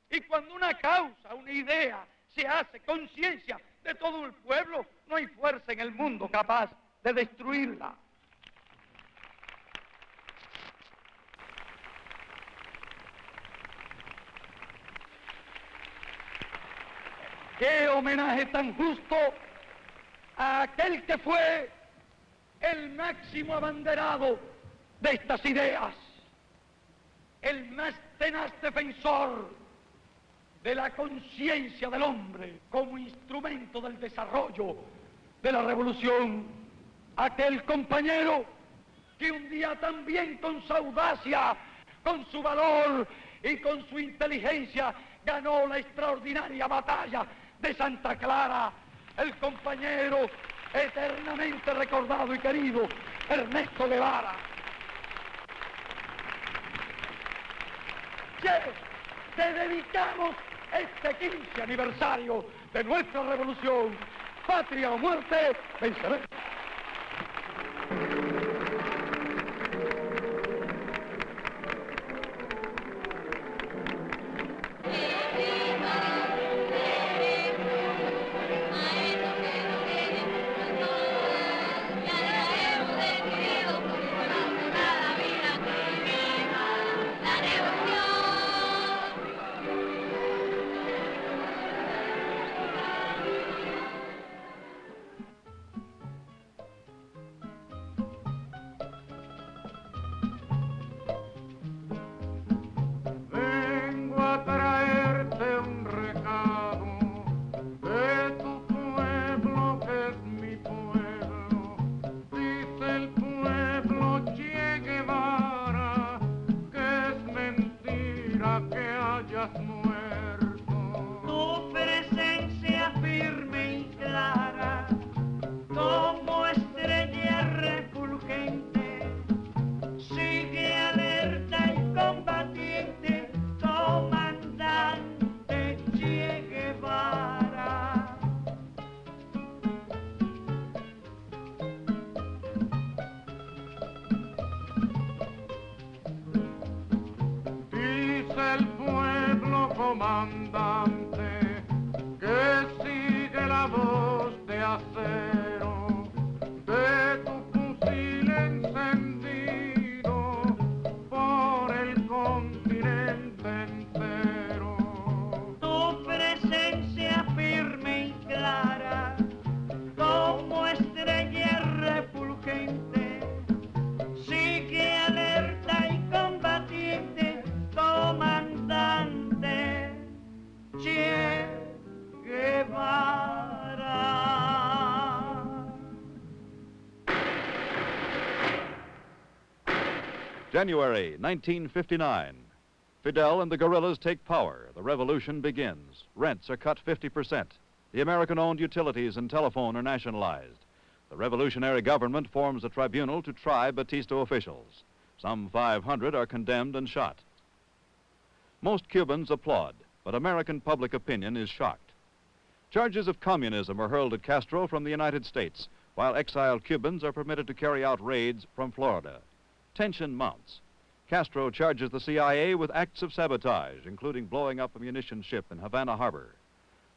Y cuando una causa, una idea, se hace conciencia de todo el pueblo, no hay fuerza en el mundo capaz de destruirla. ¡Qué homenaje tan justo a aquel que fue el máximo abanderado de estas ideas, el más tenaz defensor de la conciencia del hombre como instrumento del desarrollo de la revolución, aquel compañero que un día también con su audacia, con su valor y con su inteligencia ganó la extraordinaria batalla de Santa Clara, el compañero eternamente recordado y querido, Ernesto Guevara. Te dedicamos este 15 aniversario de nuestra revolución. Patria o muerte, venceremos. comandante que sigue la voz de acero de tu fusil encendido por el continente entero. Tu presencia firme y clara como estrella refulgente sigue alerta y combatiente, comandante Che Guevara. January 1959. Fidel and the guerrillas take power. The revolution begins. Rents are cut 50%. The American-owned utilities and telephone are nationalized. The revolutionary government forms a tribunal to try Batista officials. Some 500 are condemned and shot. Most Cubans applaud. but American public opinion is shocked. Charges of communism are hurled at Castro from the United States, while exiled Cubans are permitted to carry out raids from Florida. Tension mounts. Castro charges the CIA with acts of sabotage, including blowing up a munitions ship in Havana Harbor.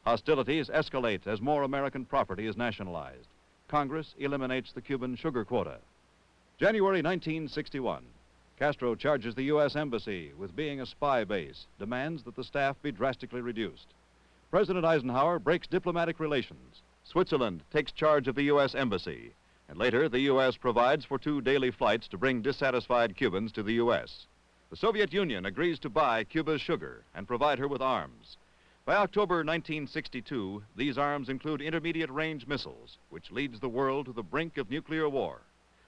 Hostilities escalate as more American property is nationalized. Congress eliminates the Cuban sugar quota. January 1961. Castro charges the U.S. Embassy with being a spy base, demands that the staff be drastically reduced. President Eisenhower breaks diplomatic relations. Switzerland takes charge of the U.S. Embassy, and later the U.S. provides for 2 daily flights to bring dissatisfied Cubans to the U.S. The Soviet Union agrees to buy Cuba's sugar and provide her with arms. By October 1962, these arms include intermediate-range missiles, which leads the world to the brink of nuclear war.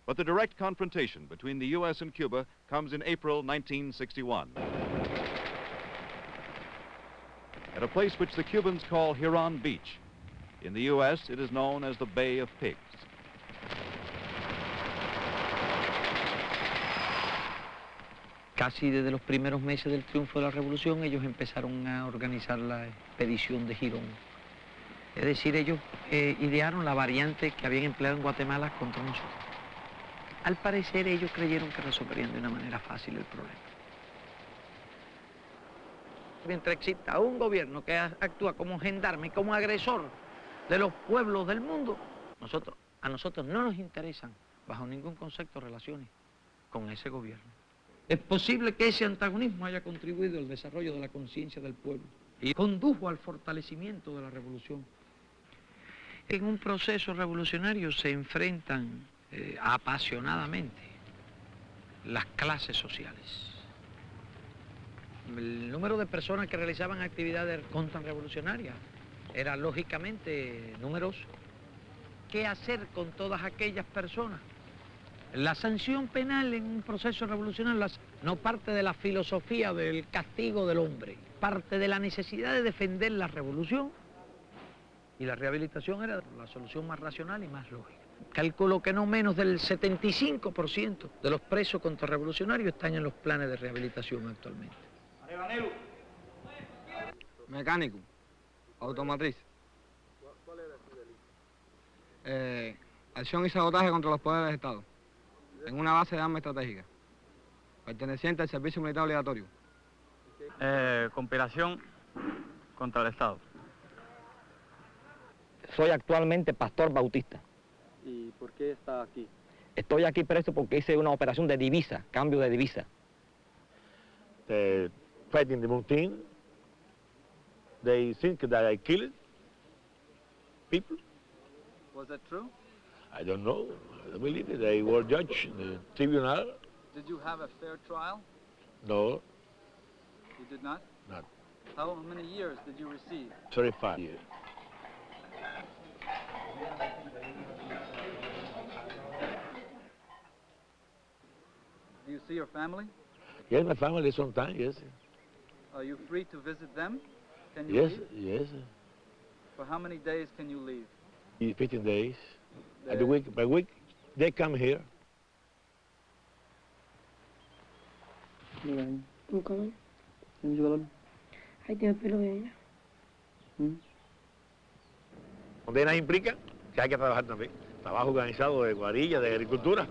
But the direct confrontation between the U.S. and Cuba comes in April 1961. At a place which the Cubans call Huron Beach. In the U.S., it is known as the Bay of Pigs. Casi desde los primeros meses del triunfo de la revolución, ellos empezaron a organizar la expedición de Girón. Es decir, ellos idearon la variante que habían empleado en Guatemala contra nosotros. Al parecer, ellos creyeron que resolverían de una manera fácil el problema. Mientras exista un gobierno que actúa como gendarme y como agresor de los pueblos del mundo, a nosotros no nos interesan, bajo ningún concepto, relaciones con ese gobierno. Es posible que ese antagonismo haya contribuido al desarrollo de la conciencia del pueblo y condujo al fortalecimiento de la revolución. En un proceso revolucionario se enfrentan apasionadamente las clases sociales. El número de personas que realizaban actividades contrarrevolucionarias era lógicamente numeroso. ¿Qué hacer con todas aquellas personas? La sanción penal en un proceso revolucionario no parte de la filosofía del castigo del hombre, parte de la necesidad de defender la revolución, y la rehabilitación era la solución más racional y más lógica. Calculo que no menos del 75% de los presos contrarrevolucionarios están en los planes de rehabilitación actualmente. Mecánico, automotriz. ¿Cuál era su delito? Acción y sabotaje contra los poderes del Estado, en una base de armas estratégica, perteneciente al servicio militar obligatorio. Conspiración contra el Estado. Soy actualmente pastor bautista. ¿Y por qué está aquí? Estoy aquí preso porque hice una operación de divisa, cambio de divisa. Fighting the mountain, they think that I killed people. Was that true? I don't know. I believe it. They were judged in the tribunal. Did you have a fair trial? No, You did not? not. How many years did you receive? 35 years. Do you see your family? Yes, my family sometimes, yes. Are you free to visit them? Can you Yes, leave? yes. For how many days can you leave? 15 days. At the week, by week, they come here. Búscame. Ahí tiene el pelo de ella. Condena implica que hay que trabajar también. Trabajo organizado de cuadrillas, de agricultura.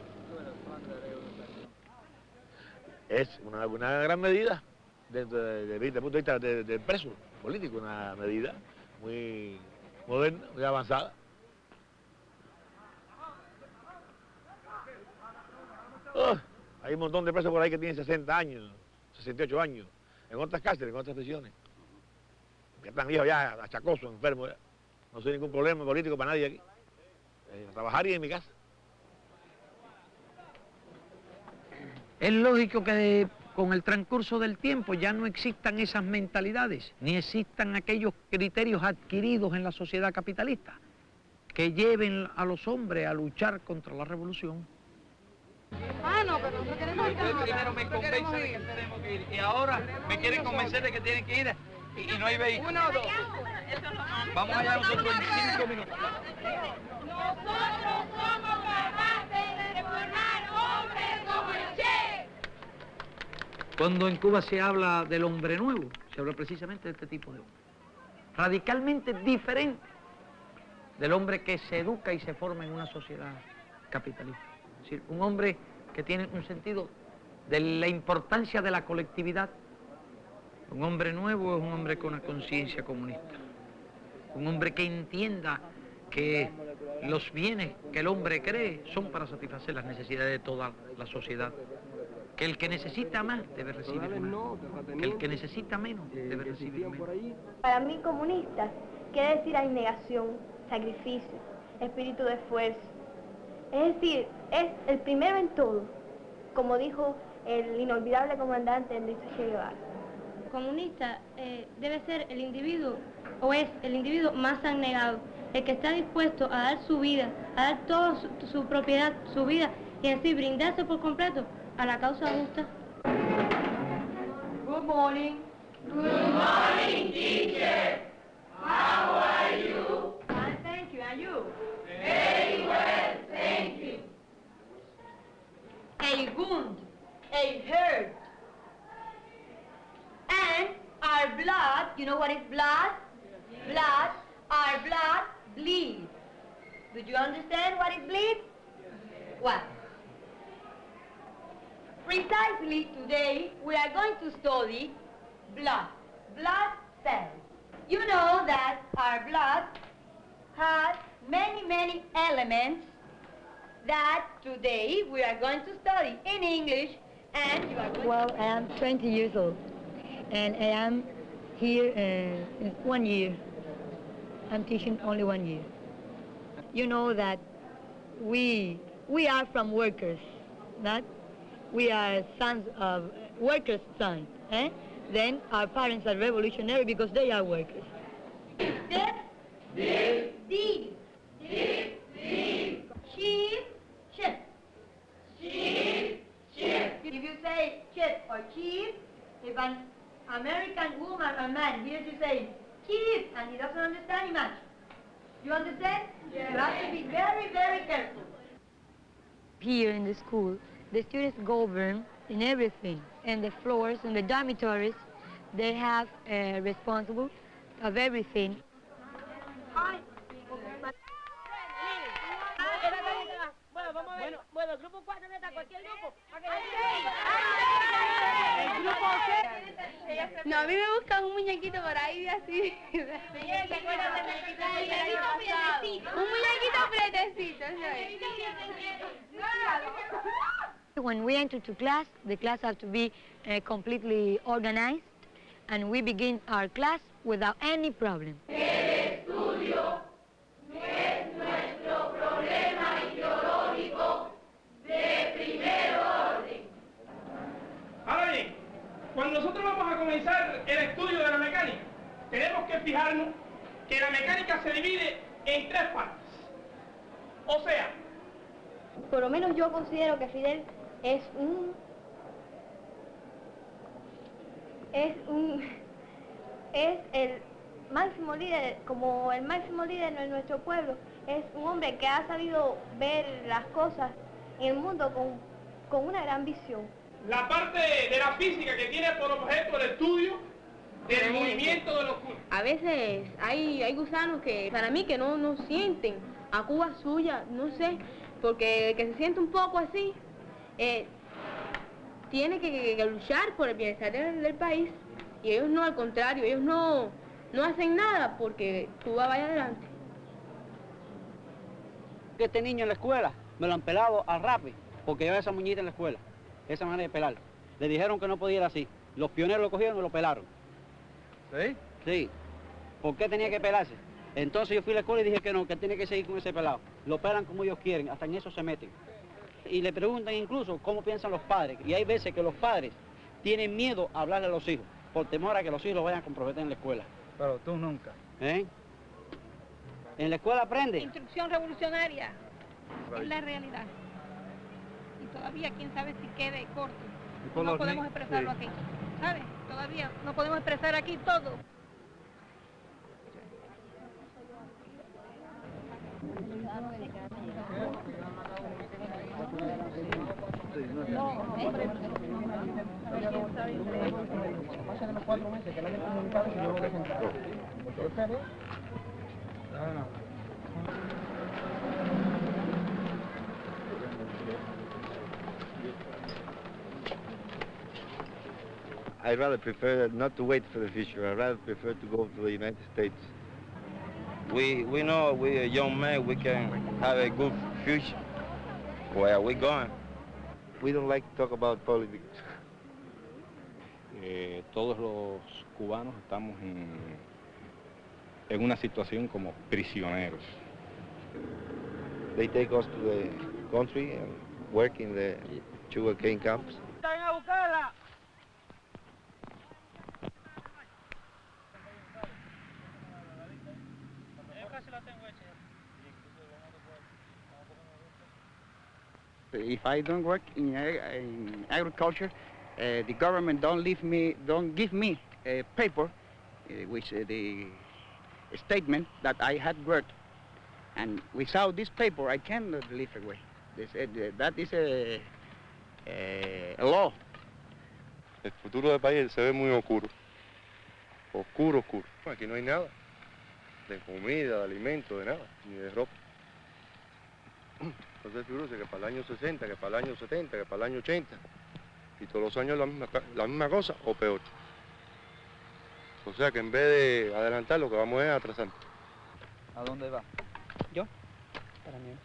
Es una gran medida desde el punto de vista del preso político, una medida muy moderna, muy avanzada. Hay un montón de presos por ahí que tienen 60 años, 68 años, en otras cárceles, en otras prisiones. Que están viejos ya, achacosos, enfermos ya. No soy ningún problema político para nadie aquí. A trabajar y en mi casa. Es lógico que con el transcurso del tiempo ya no existan esas mentalidades, ni existan aquellos criterios adquiridos en la sociedad capitalista que lleven a los hombres a luchar contra la revolución. Ah, no, pero nosotros queremos ir. Primero me convencen de que tenemos que ir y ahora me quieren convencer de que tienen que ir y no hay vehículo. Uno o dos. Vamos allá nosotros en 5 minutos. Nosotros somos capaces de formar hombres como el Che. Cuando en Cuba se habla del hombre nuevo, se habla precisamente de este tipo de hombre, radicalmente diferente del hombre que se educa y se forma en una sociedad capitalista. Es decir, un hombre que tiene un sentido de la importancia de la colectividad. Un hombre nuevo es un hombre con una conciencia comunista, un hombre que entienda que los bienes que el hombre cree son para satisfacer las necesidades de toda la sociedad, que el que necesita más debe recibir más, que el que necesita menos debe recibir menos. Para mí comunista quiere decir abnegación, sacrificio, espíritu de esfuerzo. Es decir, es el primero en todo, como dijo el inolvidable comandante Ernesto Che Guevara. Comunista debe ser el individuo, o es el individuo más abnegado, el que está dispuesto a dar su vida, a dar toda su propiedad, su vida, y así brindarse por completo a la causa justa. Good morning. Good morning, teacher. How are you? Fine, thank you. And you? Very well, thank you. A wound, a hurt. And our blood, you know what is blood? Blood, our blood bleeds. Do you understand what is bleed? What? Precisely today, we are going to study blood, blood cells. You know that our blood has many elements that today we are going to study in English, and you are going Well, I am 20 years old, and I am here in 1 year. I'm teaching only 1 year. You know that we are from workers, not we are sons of workers' sons. Then our parents are revolutionary because they are workers. Dip, dip, deep, dip, deep. Sheep, chip. Sheep, chip. If you say chip or cheap, if an American woman or man hears you say cheap and he doesn't understand much, you understand? Yeah. You have to be very careful. Here in the school, the students govern in everything. And the floors and the dormitories, they have responsible of everything. Bueno, el grupo 4 neta, cualquier grupo. El grupo C. No, a mí me buscan un muñequito por ahí de así. Un muñequito pretecito. When we enter to class, the class has to be completely organized, and we begin our class without any problem. El estudio es nuestro problema ideológico de primer orden. Ahora bien, cuando nosotros vamos a comenzar el estudio de la mecánica, tenemos que fijarnos que la mecánica se divide en 3 partes. O sea, por lo menos yo considero que Fidel es el máximo líder, como el máximo líder de nuestro pueblo. Es un hombre que ha sabido ver las cosas en el mundo con una gran visión. la parte de la física que tiene por objeto el estudio del movimiento de los cuerpos. A veces hay gusanos que para mí que no sienten a Cuba suya, no sé, porque el que se siente un poco así tiene que luchar por el bienestar del país, y ellos no, al contrario, ellos no hacen nada porque Cuba vaya adelante. Este niño en la escuela me lo han pelado al rape porque lleva esa muñita en la escuela, esa manera de pelar. Le dijeron que no podía ir así. Los pioneros lo cogieron y lo pelaron. ¿Sí? Sí. ¿Por qué tenía que pelarse? Entonces yo fui a la escuela y dije que no, que tiene que seguir con ese pelado. Lo pelan como ellos quieren, hasta en eso se meten. Y le preguntan incluso cómo piensan los padres. Y hay veces que los padres tienen miedo a hablarle a los hijos, por temor a que los hijos lo vayan a comprometer en la escuela. Pero tú nunca. ¿Eh? En la escuela aprende. Instrucción revolucionaria es la realidad. Y todavía quién sabe si quede corto. No podemos expresarlo aquí. ¿Sabes? Todavía no podemos expresar aquí todo. Pasan los 4 meses que la gente comunicado y yo lo dejo entrar. I rather prefer not to wait for the future. I rather prefer to go to the United States. We know we are young men, we can have a good future. Where we going? We don't like to talk about politics. Todos los cubanos estamos en una situación como prisioneros. They take us to the country and work in the sugarcane camps. ¡Ven a buscarla! If I don't work in agriculture, the government don't give me a paper, which the statement that I had worked, and without this paper I cannot live away. That is a law. El futuro del país se ve muy oscuro. Oscuro, oscuro. Aquí no hay nada. De comida, de alimento, de nada. Ni de ropa. Entonces figúrese que para el año 60, que para el año 70, que para el año 80. Y todos los años la misma cosa o peor. O sea que en vez de adelantar lo que vamos es a atrasar. ¿A dónde va? Yo, para mí.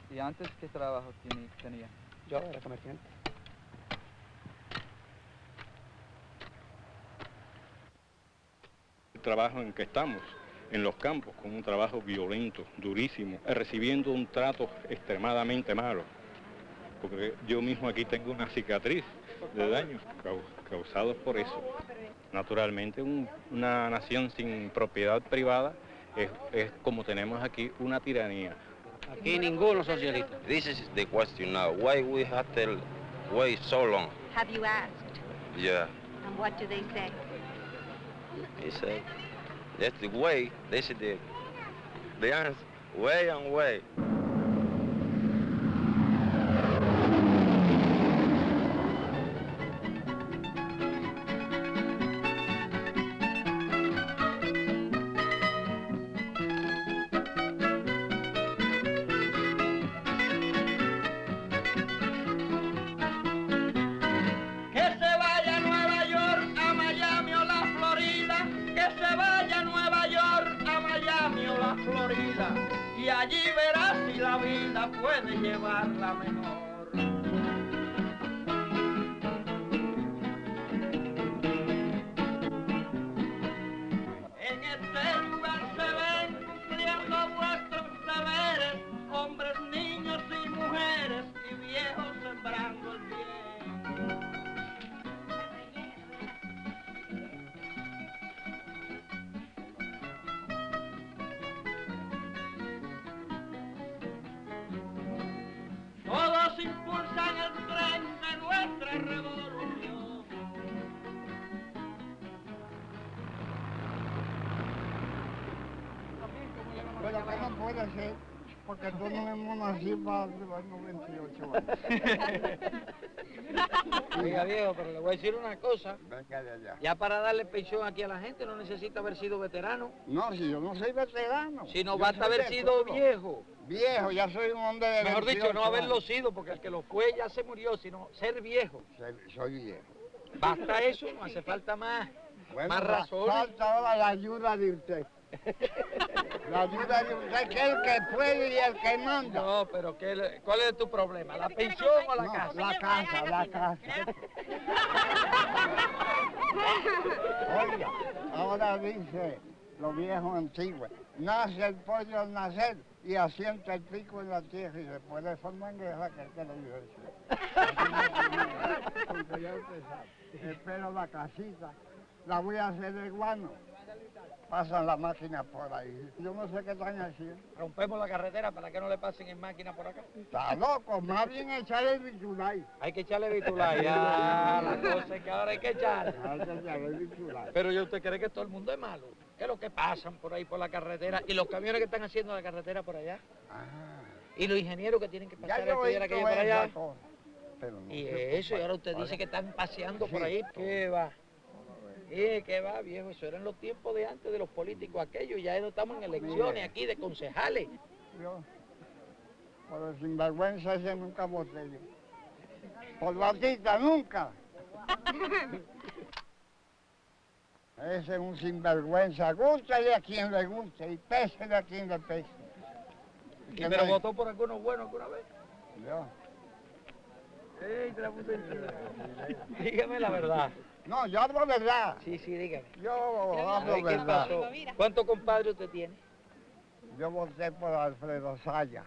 ¿Y antes qué trabajo tenía? Yo era comerciante. El trabajo en que estamos, en los campos, con un trabajo violento, durísimo, recibiendo un trato extremadamente malo. Porque yo mismo aquí tengo una cicatriz de daños causados por eso. Naturalmente, una nación sin propiedad privada es como tenemos aquí una tiranía. Aquí ninguno socialista. This is the question now. Why we have to wait so long? Have you asked? Yeah. And what do they say? He said, that's the way. This is the answer. Way and way. Y allí verás si la vida puede llevarla mejor. En este lugar se ven cumpliendo vuestros deberes, hombres, niños y mujeres, y viejos sembrando el bien. Todos impulsan el tren de nuestra revolución. Pero que no puede ser, porque tú no hemos nacido para los 98 años. Oiga, viejo, pero le voy a decir una cosa. Venga de allá. Ya para darle pensión aquí a la gente no necesita haber sido veterano. No, si yo no soy veterano. Sino Yo basta soy haber de sido todo. viejo. Viejo, ya soy un hombre de Mejor dicho, no 28 haberlo años. sido, porque el que lo fue ya se murió, sino ser viejo. Soy viejo. Basta eso, no hace falta más. Bueno, más razones. falta ahora la ayuda de usted. La ayuda de usted, que es el que puede y el que manda. No, pero ¿cuál es tu problema? ¿La pensión o la casa? La casa, la casa. Oiga, ahora dice los viejos antiguos, nace el pollo al nacer y asienta el pico en la tierra y después de formar guerra que es que lo dice. Porque ya usted sabe, espero la casita, la voy a hacer de guano. Pasan las máquinas por ahí. Yo no sé qué están haciendo. Rompemos la carretera para que no le pasen en máquina por acá. Está loco, más bien echarle el bitulay. Hay que echarle bitulay. Ya, la cosa es que ahora hay que echarle. Hay que echarle bitulay. Pero ¿y usted cree que todo el mundo es malo? ¿Qué es lo que pasan por ahí por la carretera? Y los camiones que están haciendo la carretera por allá. Y los ingenieros que tienen que pasar a estudiar aquello por allá. Y eso, y ahora usted dice que están paseando por ahí. ¿Qué va? ¿Qué va, viejo? Eso eran los tiempos de antes de los políticos aquellos. Ya no estamos en elecciones aquí de concejales. Yo, por el sinvergüenza ese nunca voté yo. Por Batista nunca. Ese es un sinvergüenza. Gústale a quien le guste y pésele a quien le pese. ¿Pero votó por algunos buenos alguna vez? Yo. Dígame la verdad. No, yo hablo verdad. Sí, dígame. Yo hablo verdad. ¿Cuántos compadres usted tiene? Yo voté por Alfredo Saya.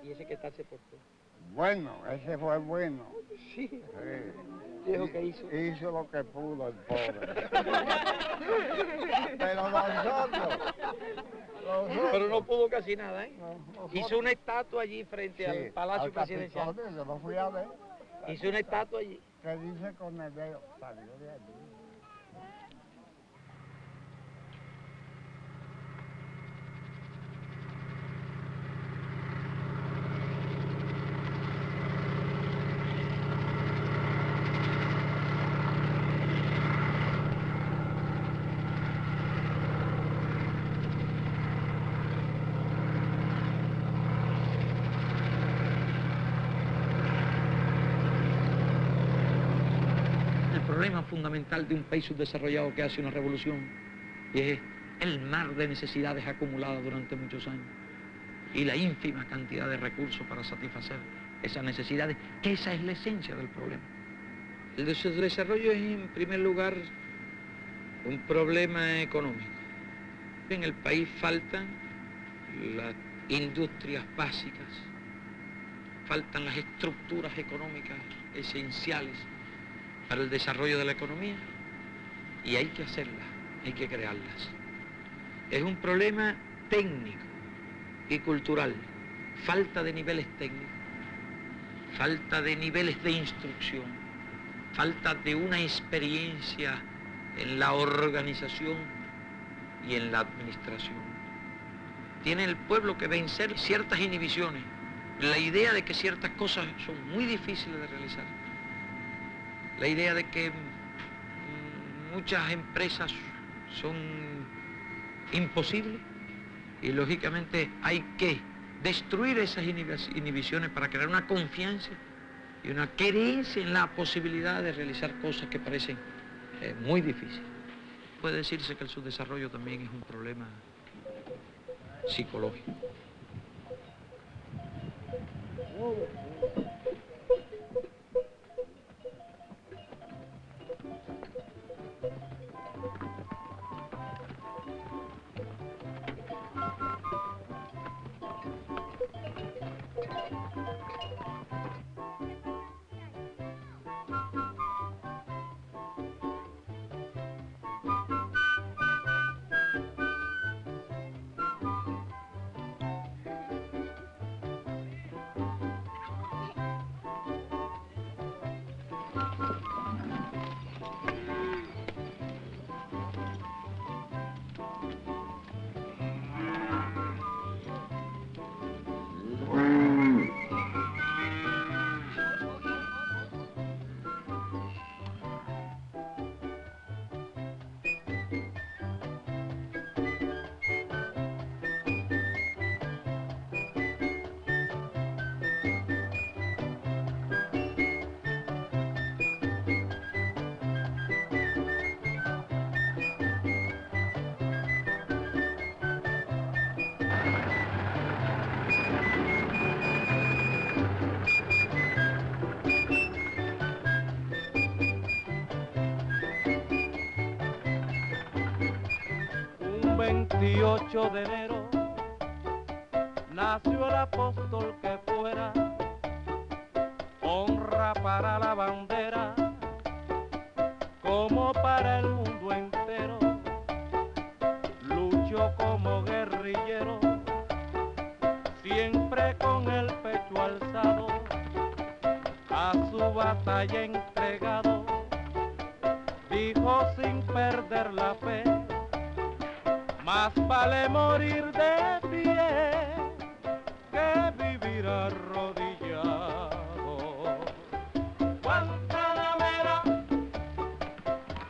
¿Y ese qué tal se portó? Bueno, ese fue bueno. Sí. ¿Dijo qué hizo? Hizo lo que pudo el pobre. Pero nosotros... Pero no pudo casi nada, ¿eh? Hizo una estatua allí frente al Palacio Presidencial. Capitolio, yo lo fui a ver. Hizo una estatua allí. Que dice con el dedo, salió de allí. El problema fundamental de un país subdesarrollado que hace una revolución es el mar de necesidades acumuladas durante muchos años y la ínfima cantidad de recursos para satisfacer esas necesidades, que esa es la esencia del problema. El desarrollo es, en primer lugar, un problema económico. En el país faltan las industrias básicas, faltan las estructuras económicas esenciales para el desarrollo de la economía, y hay que hacerlas, hay que crearlas. Es un problema técnico y cultural, falta de niveles técnicos, falta de niveles de instrucción, falta de una experiencia en la organización y en la administración. Tiene el pueblo que vencer ciertas inhibiciones, la idea de que ciertas cosas son muy difíciles de realizar, la idea de que muchas empresas son imposibles, y lógicamente hay que destruir esas inhibiciones para crear una confianza y una creencia en la posibilidad de realizar cosas que parecen muy difíciles. Puede decirse que el subdesarrollo también es un problema psicológico. Un 28 de enero nació el apóstol que fuera honra para la bandera como para el mundo entero. Luchó como guerrillero, siempre con el pecho alzado, a su batalla entregado, dijo sin perder la fe: más vale morir de pie que vivir arrodillado. Guantanamera,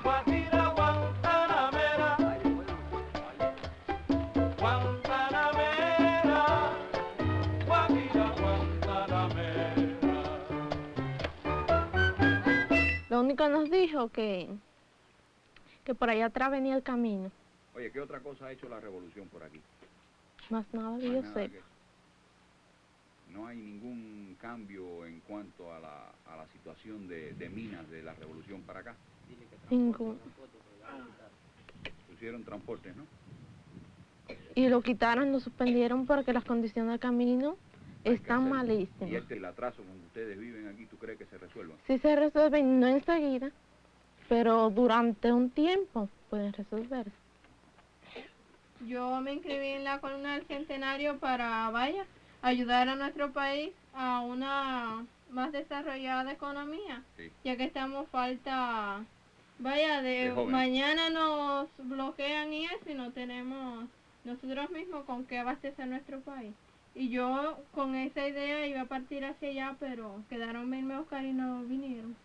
Guajira, Guantanamera, Guantanamera, Guajira, Guantanamera. Lo único nos dijo que por allá atrás venía el camino. Oye, ¿qué otra cosa ha hecho la revolución por aquí? Más nada que No hay yo nada sepa. No hay ningún cambio en cuanto a la situación de minas de la revolución para acá. Ninguno. Pusieron transportes, ¿no? Y lo quitaron, lo suspendieron porque las condiciones del camino están Y malísimas. el atraso donde ustedes viven aquí, ¿tú crees que se resuelva? Sí se resuelven, no enseguida, pero durante un tiempo pueden resolverse. Yo me inscribí en la columna del Centenario para, ayudar a nuestro país a una más desarrollada economía, ya que estamos falta, de jóvenes. mañana nos bloquean y eso, y no tenemos nosotros mismos con qué abastecer nuestro país. Y yo con esa idea iba a partir hacia allá, pero quedaron en irme a buscar y no vinieron.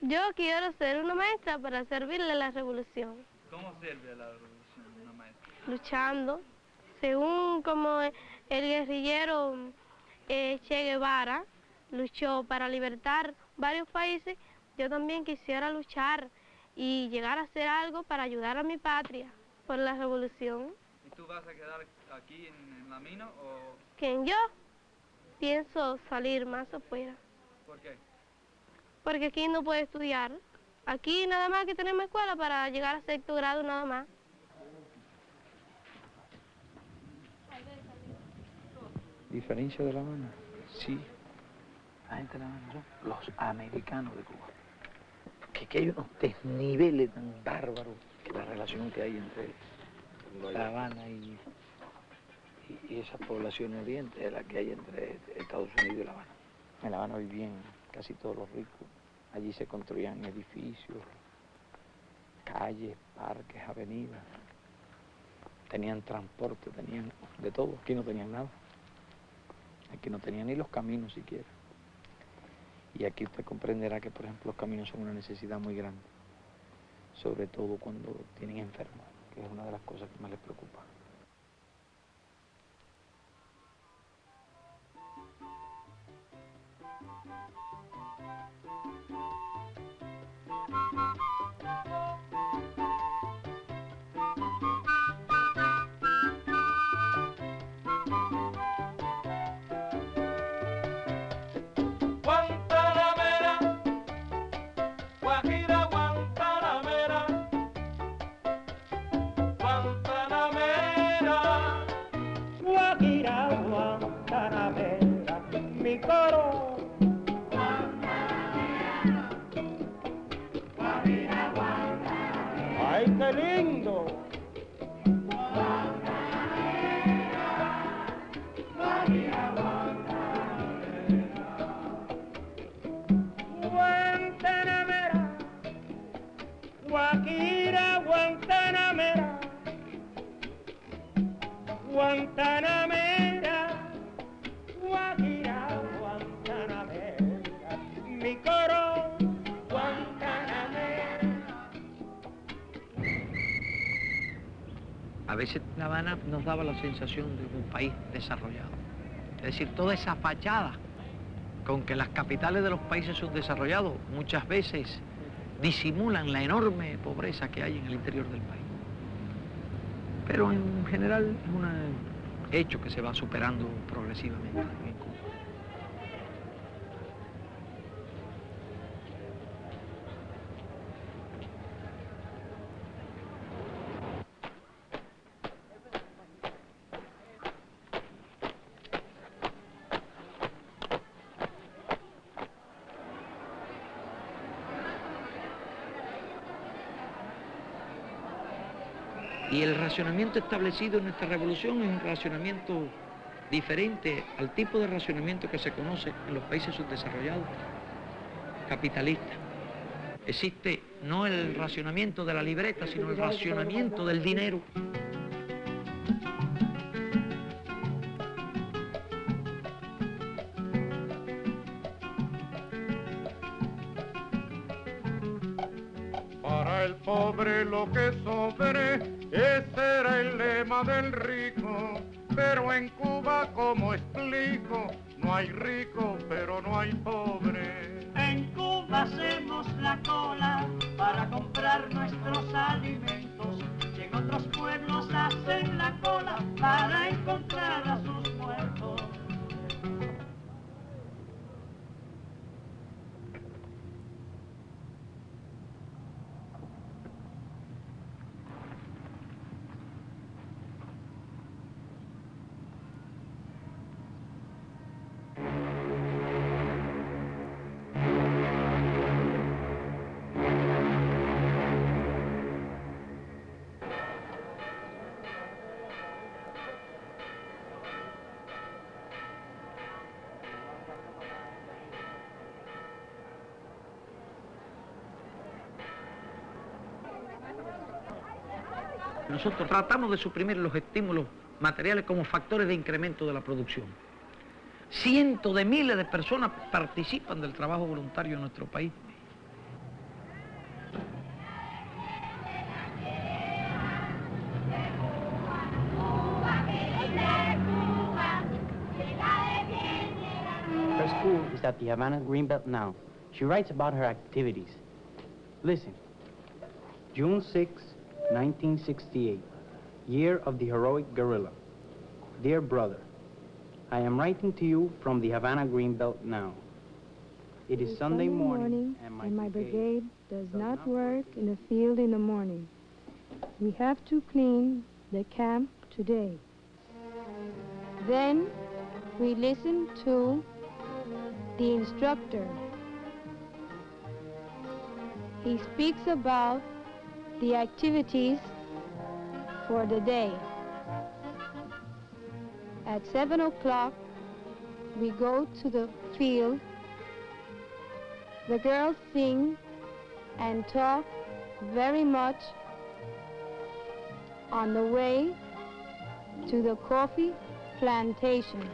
Yo quiero ser una maestra para servirle a la revolución, ¿Cómo sirve a la revolución una maestra? luchando, según como el guerrillero Che Guevara luchó para libertar varios países. Yo también quisiera luchar y llegar a hacer algo para ayudar a mi patria por la revolución. ¿Y tú vas a quedar aquí en la mina o ¿Quién? Yo pienso salir más afuera, por qué? porque aquí no puedo estudiar. Aquí nada más que tenemos escuela para llegar a sexto grado nada más. ¿Diferencia de La Habana? Sí. La gente de La Habana son los americanos de Cuba. Porque que hay unos desniveles tan bárbaros que la relación que hay entre La Habana y esa población oriente es la que hay entre Estados Unidos y La Habana. En La Habana vivían casi todos los ricos. Allí se construían edificios, calles, parques, avenidas. Tenían transporte, tenían de todo. Aquí no tenían nada. Aquí no tenían ni los caminos siquiera. Y aquí usted comprenderá que, por ejemplo, los caminos son una necesidad muy grande. Sobre todo cuando tienen enfermos, que es una de las cosas que más les preocupa. Guantanamera, Guajira, Guantanamera, Guantanamera, Guajira, Guantanamera, mi coro. Guajira, Guantanamera. ¡Ay, qué lindo! Guantanamera, Guajira, Guantanamera, Guantanamera, Guajira, Guantanamera, mi coro, Guantanamera. A veces La Habana nos daba la sensación de un país desarrollado. Es decir, toda esa fachada con que las capitales de los países subdesarrollados muchas veces disimulan la enorme pobreza que hay en el interior del país. Pero en general es un hecho que se va superando progresivamente en Cuba. Y el racionamiento establecido en nuestra revolución es un racionamiento diferente al tipo de racionamiento que se conoce en los países subdesarrollados, capitalistas. Existe no el racionamiento de la libreta, sino el racionamiento del dinero. Para el pobre lo que sobre, ese era el lema del rico. Pero en Cuba, como explico, no hay rico, pero no hay pobre. En Cuba hacemos la cola para comprar nuestros alimentos. Y en otros pueblos hacen la cola para encontrar a sus muertos. Nosotros tratamos de suprimir los estímulos materiales como factores de incremento de la producción. Cientos de miles de personas participan del trabajo voluntario en nuestro país. Her school is at the Havana Greenbelt now. She writes about her activities. Listen. June 6, 1968, year of the heroic guerrilla. Dear brother, I am writing to you from the Havana Greenbelt now. It is Sunday morning and my brigade does not work in the field in the morning. We have to clean the camp today. Then we listen to the instructor. He speaks about the activities for the day. At 7 o'clock, we go to the field. The girls sing and talk very much on the way to the coffee plantation.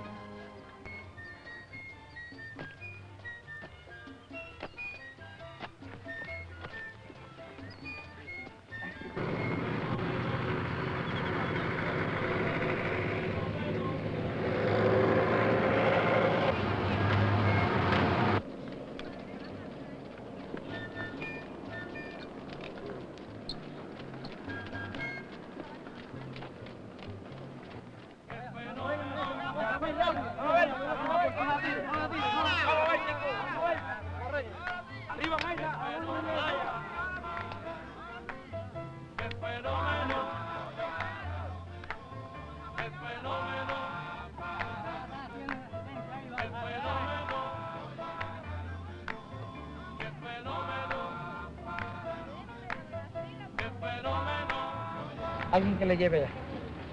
Alguien que le lleve ya.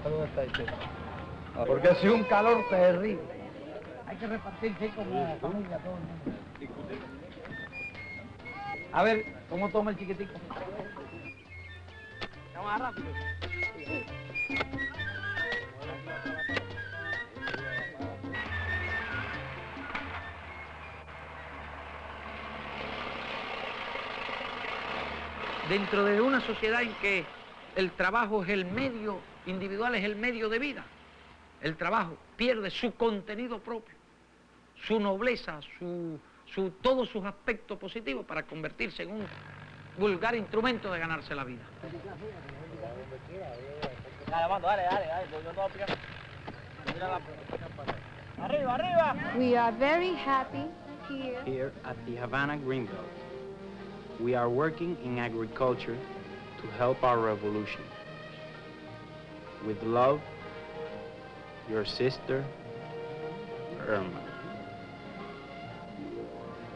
¿Dónde está este? Porque ha sido un calor terrible. Hay que repartirse como familia todo el mundo. A ver, ¿cómo toma el chiquitico? Vamos más rápido. Dentro de una sociedad en que el trabajo es el medio, individual es el medio de vida, el trabajo pierde su contenido propio, su nobleza, todos sus aspectos positivos para convertirse en un vulgar instrumento de ganarse la vida. Arriba, arriba. We are very happy Here at the Havana Greenbelt, we are working in agriculture to help our revolution. With love, your sister, Irma.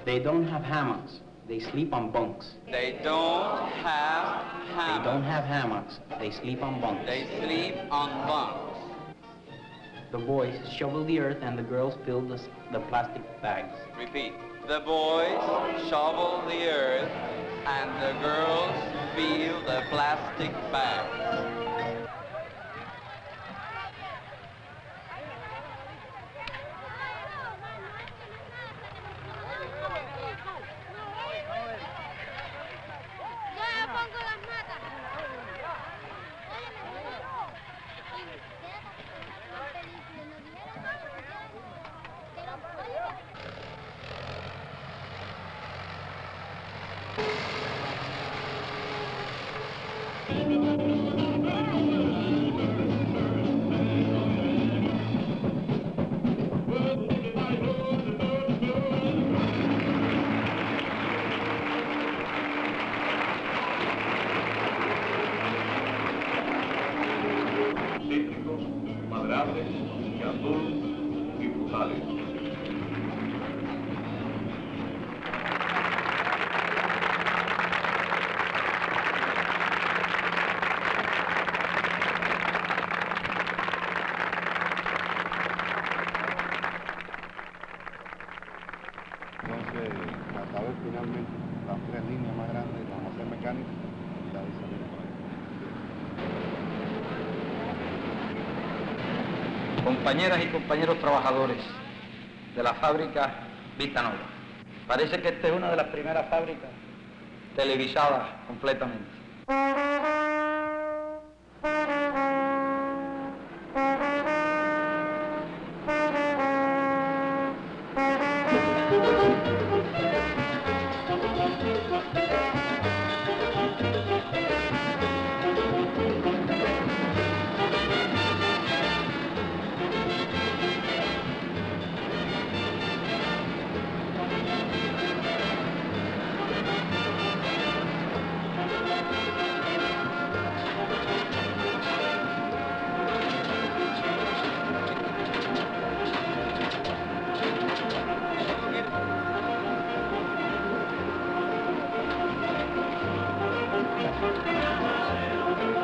They don't have hammocks, They sleep on bunks. They don't have hammocks. They don't have hammocks. They sleep on bunks. They sleep on bunks. The boys shovel the earth and the girls fill the plastic bags. Repeat. The boys shovel the earth and the girls fill the plastic bags. Cítricos, maderables, gatunos y frutales. Entonces, acabé finalmente las 3 líneas más grandes, la vamos a hacer mecánica y la diseñé por ahí. Compañeras y compañeros trabajadores de la fábrica Vitanova. Parece que esta es una de las primeras fábricas televisadas completamente.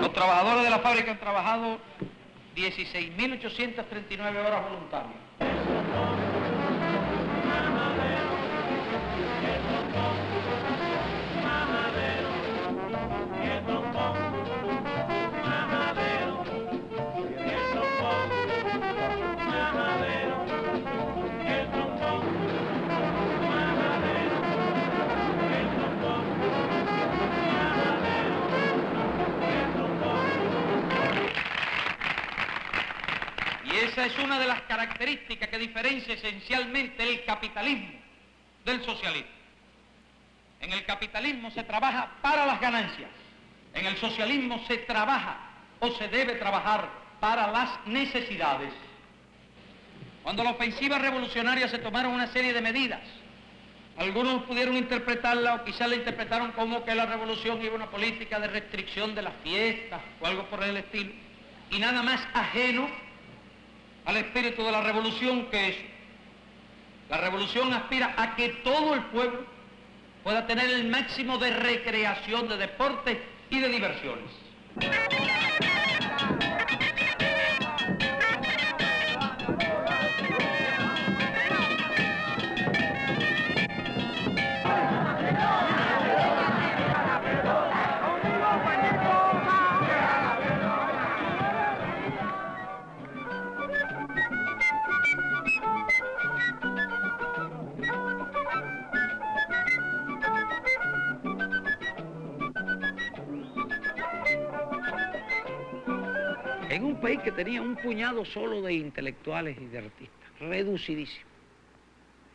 Los trabajadores de la fábrica han trabajado 16.839 horas voluntarias. Esa es una de las características que diferencia esencialmente el capitalismo del socialismo. En el capitalismo se trabaja para las ganancias. En el socialismo se trabaja o se debe trabajar para las necesidades. Cuando la ofensiva revolucionaria se tomaron una serie de medidas, algunos pudieron interpretarla o quizás la interpretaron como que la revolución iba a una política de restricción de las fiestas o algo por el estilo, y nada más ajeno al espíritu de la revolución que es. La revolución aspira a que todo el pueblo pueda tener el máximo de recreación, de deporte y de diversiones. En un país que tenía un puñado solo de intelectuales y de artistas, reducidísimo,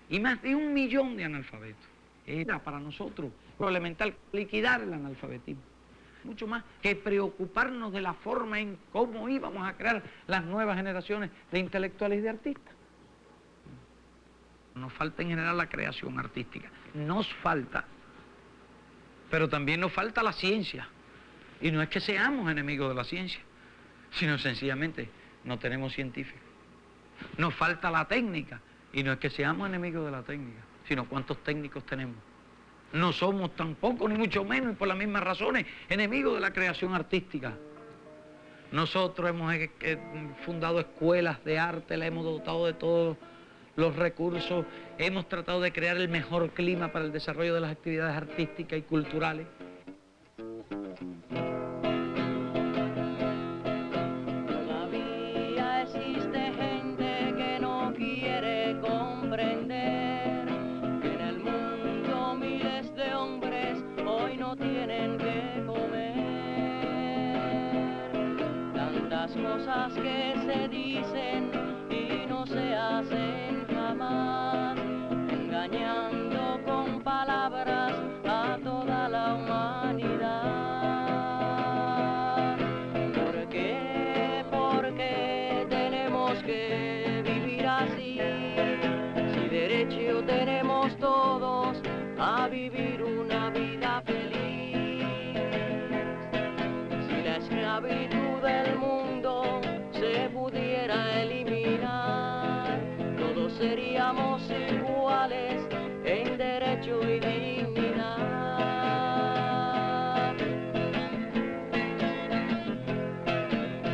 y más de 1 millón de analfabetos, era para nosotros lo elemental liquidar el analfabetismo, mucho más que preocuparnos de la forma en cómo íbamos a crear las nuevas generaciones de intelectuales y de artistas. Nos falta en general la creación artística, nos falta, pero también nos falta la ciencia, y no es que seamos enemigos de la ciencia, sino sencillamente no tenemos científicos. Nos falta la técnica, y no es que seamos enemigos de la técnica, sino cuántos técnicos tenemos. No somos tampoco, ni mucho menos, y por las mismas razones, enemigos de la creación artística. Nosotros hemos fundado escuelas de arte, las hemos dotado de todos los recursos, hemos tratado de crear el mejor clima para el desarrollo de las actividades artísticas y culturales. Todavía existe gente que no quiere comprender que en el mundo miles de hombres hoy no tienen que comer. Tantas cosas que se dicen y no se hacen jamás, engañando con palabras a toda la humanidad. ¿Por qué? Porque tenemos que vivir así, si derecho tenemos todos a vivir una vida feliz. Si la esclavitud del mundo se pudiera eliminar, todos seríamos iguales en derecho y dignidad.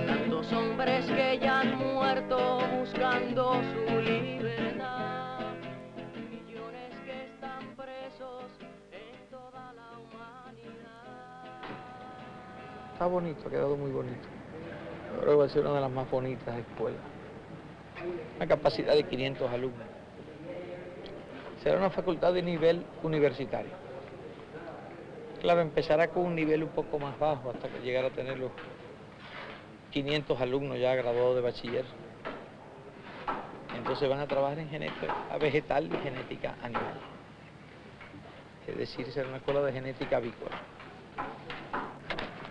Tantos hombres que ya han muerto buscando su libertad, millones que están presos en toda la humanidad. Está bonito, ha quedado muy bonito. Yo creo que va a ser una de las más bonitas escuelas. Una capacidad de 500 alumnos. Será una facultad de nivel universitario. Claro, empezará con un nivel un poco más bajo hasta que llegara a tener los 500 alumnos ya graduados de bachiller. Entonces van a trabajar en genética vegetal y genética animal. Es decir, será una escuela de genética avícola.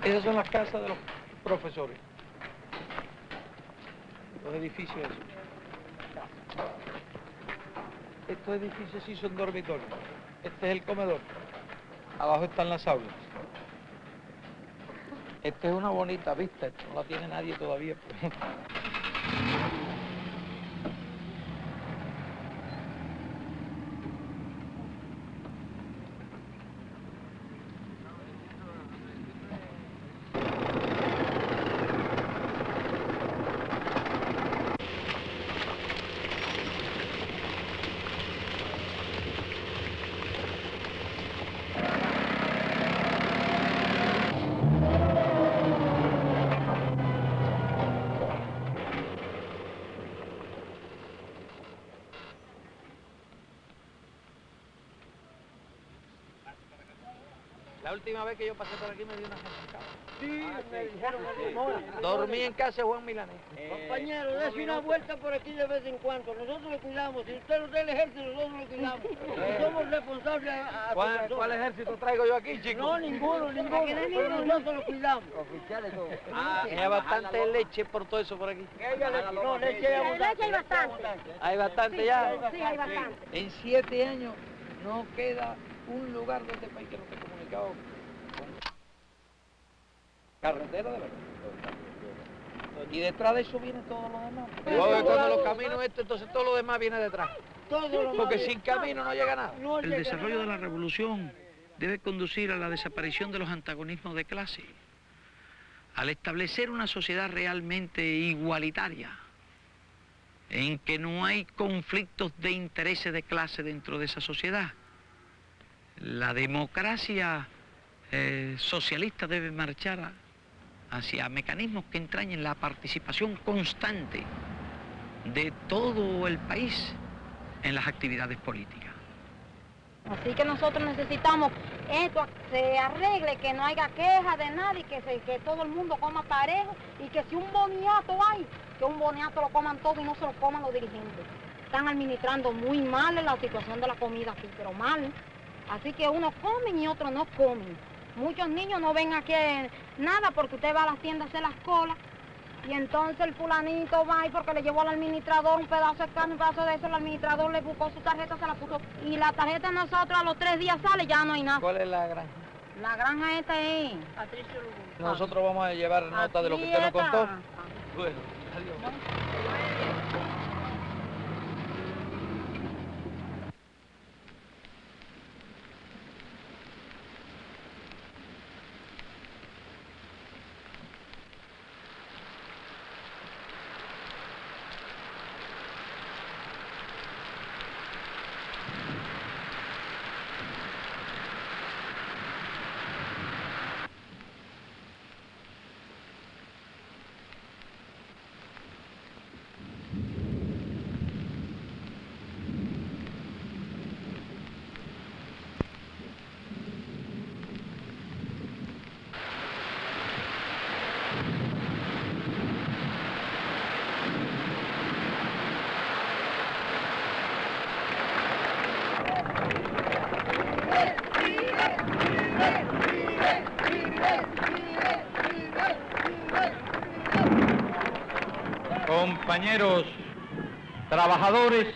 Esas son las casas de los profesores. Los edificios esos. Estos edificios sí son dormitorios. Este es el comedor. Abajo están las aulas. Esta es una bonita vista, esto no la tiene nadie todavía. La última vez que yo pasé por aquí me dio una gente. Sí, me dijeron que Dormí en casa de Juan Milanés. Compañero, dése una vuelta por aquí de vez en cuando. Nosotros lo cuidamos. Si usted no del ejército, nosotros lo cuidamos. Somos responsables a ¿Cuál ejército traigo yo aquí, chico? No, ninguno. Pero nosotros lo cuidamos. Oficiales todos. Hay bastante leche por todo eso por aquí. No, leche hay bastante. Hay bastante ya. Sí, hay bastante. En 7 años no queda un lugar de este país que no esté comunicado con carretera de verdad. Y detrás de eso viene todo lo demás. Cuando los caminos entonces todo lo demás viene detrás. Porque sin camino no llega nada. El desarrollo de la revolución debe conducir a la desaparición de los antagonismos de clase, al establecer una sociedad realmente igualitaria, en que no hay conflictos de intereses de clase dentro de esa sociedad. La democracia socialista debe marchar hacia mecanismos que entrañen la participación constante de todo el país en las actividades políticas. Así que nosotros necesitamos esto, se arregle, que no haya queja de nadie, que todo el mundo coma parejo y que si un boniato hay, que un boniato lo coman todos y no se lo coman los dirigentes. Están administrando muy mal la situación de la comida aquí, pero mal. Así que unos comen y otros no comen. Muchos niños no ven aquí nada porque usted va a las tiendas a hacer las colas y entonces el fulanito va y porque le llevó al administrador un pedazo de carne, un pedazo de eso, el administrador le buscó su tarjeta, se la puso y la tarjeta de nosotros a los 3 días sale, ya no hay nada. ¿Cuál es la granja? La granja esta es... Nosotros vamos a llevar nota de lo que usted nos contó. Bueno, adiós. Compañeros trabajadores,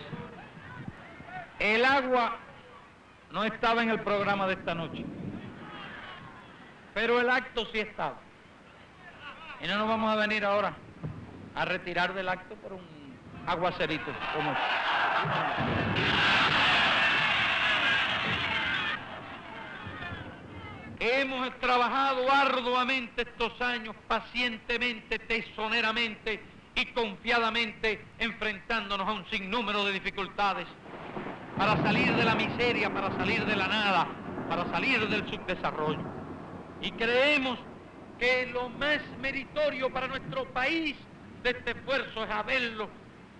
el agua no estaba en el programa de esta noche, pero el acto sí estaba. Y no nos vamos a venir ahora a retirar del acto por un aguacerito como este. Hemos trabajado arduamente estos años, pacientemente, tesoneramente y confiadamente, enfrentándonos a un sinnúmero de dificultades para salir de la miseria, para salir de la nada, para salir del subdesarrollo. Y creemos que lo más meritorio para nuestro país de este esfuerzo es haberlo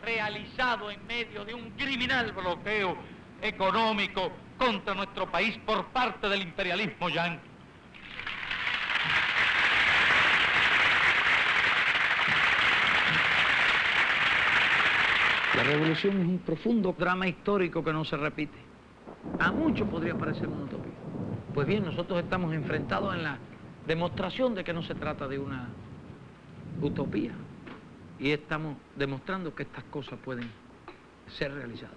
realizado en medio de un criminal bloqueo económico contra nuestro país por parte del imperialismo yanqui. La revolución es un profundo drama histórico que no se repite. A muchos podría parecer una utopía. Pues bien, nosotros estamos enfrentados en la demostración de que no se trata de una utopía. Y estamos demostrando que estas cosas pueden ser realizadas.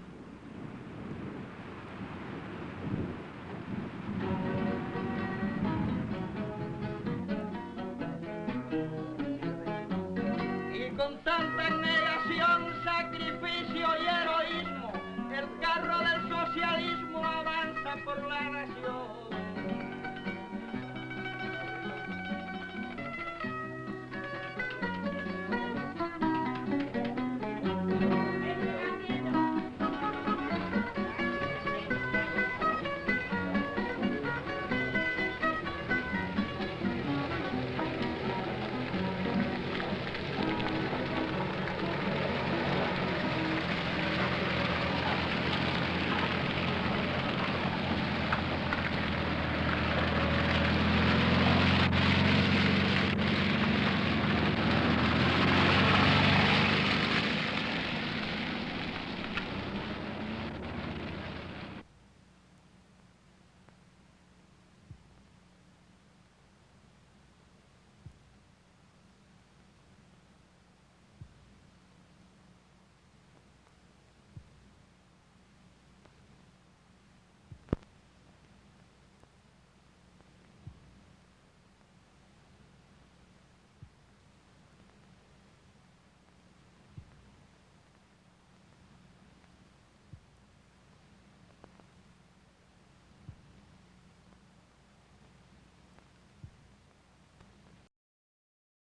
Y con tanta negación, sacrificio y heroísmo, el carro del socialismo avanza por la nación.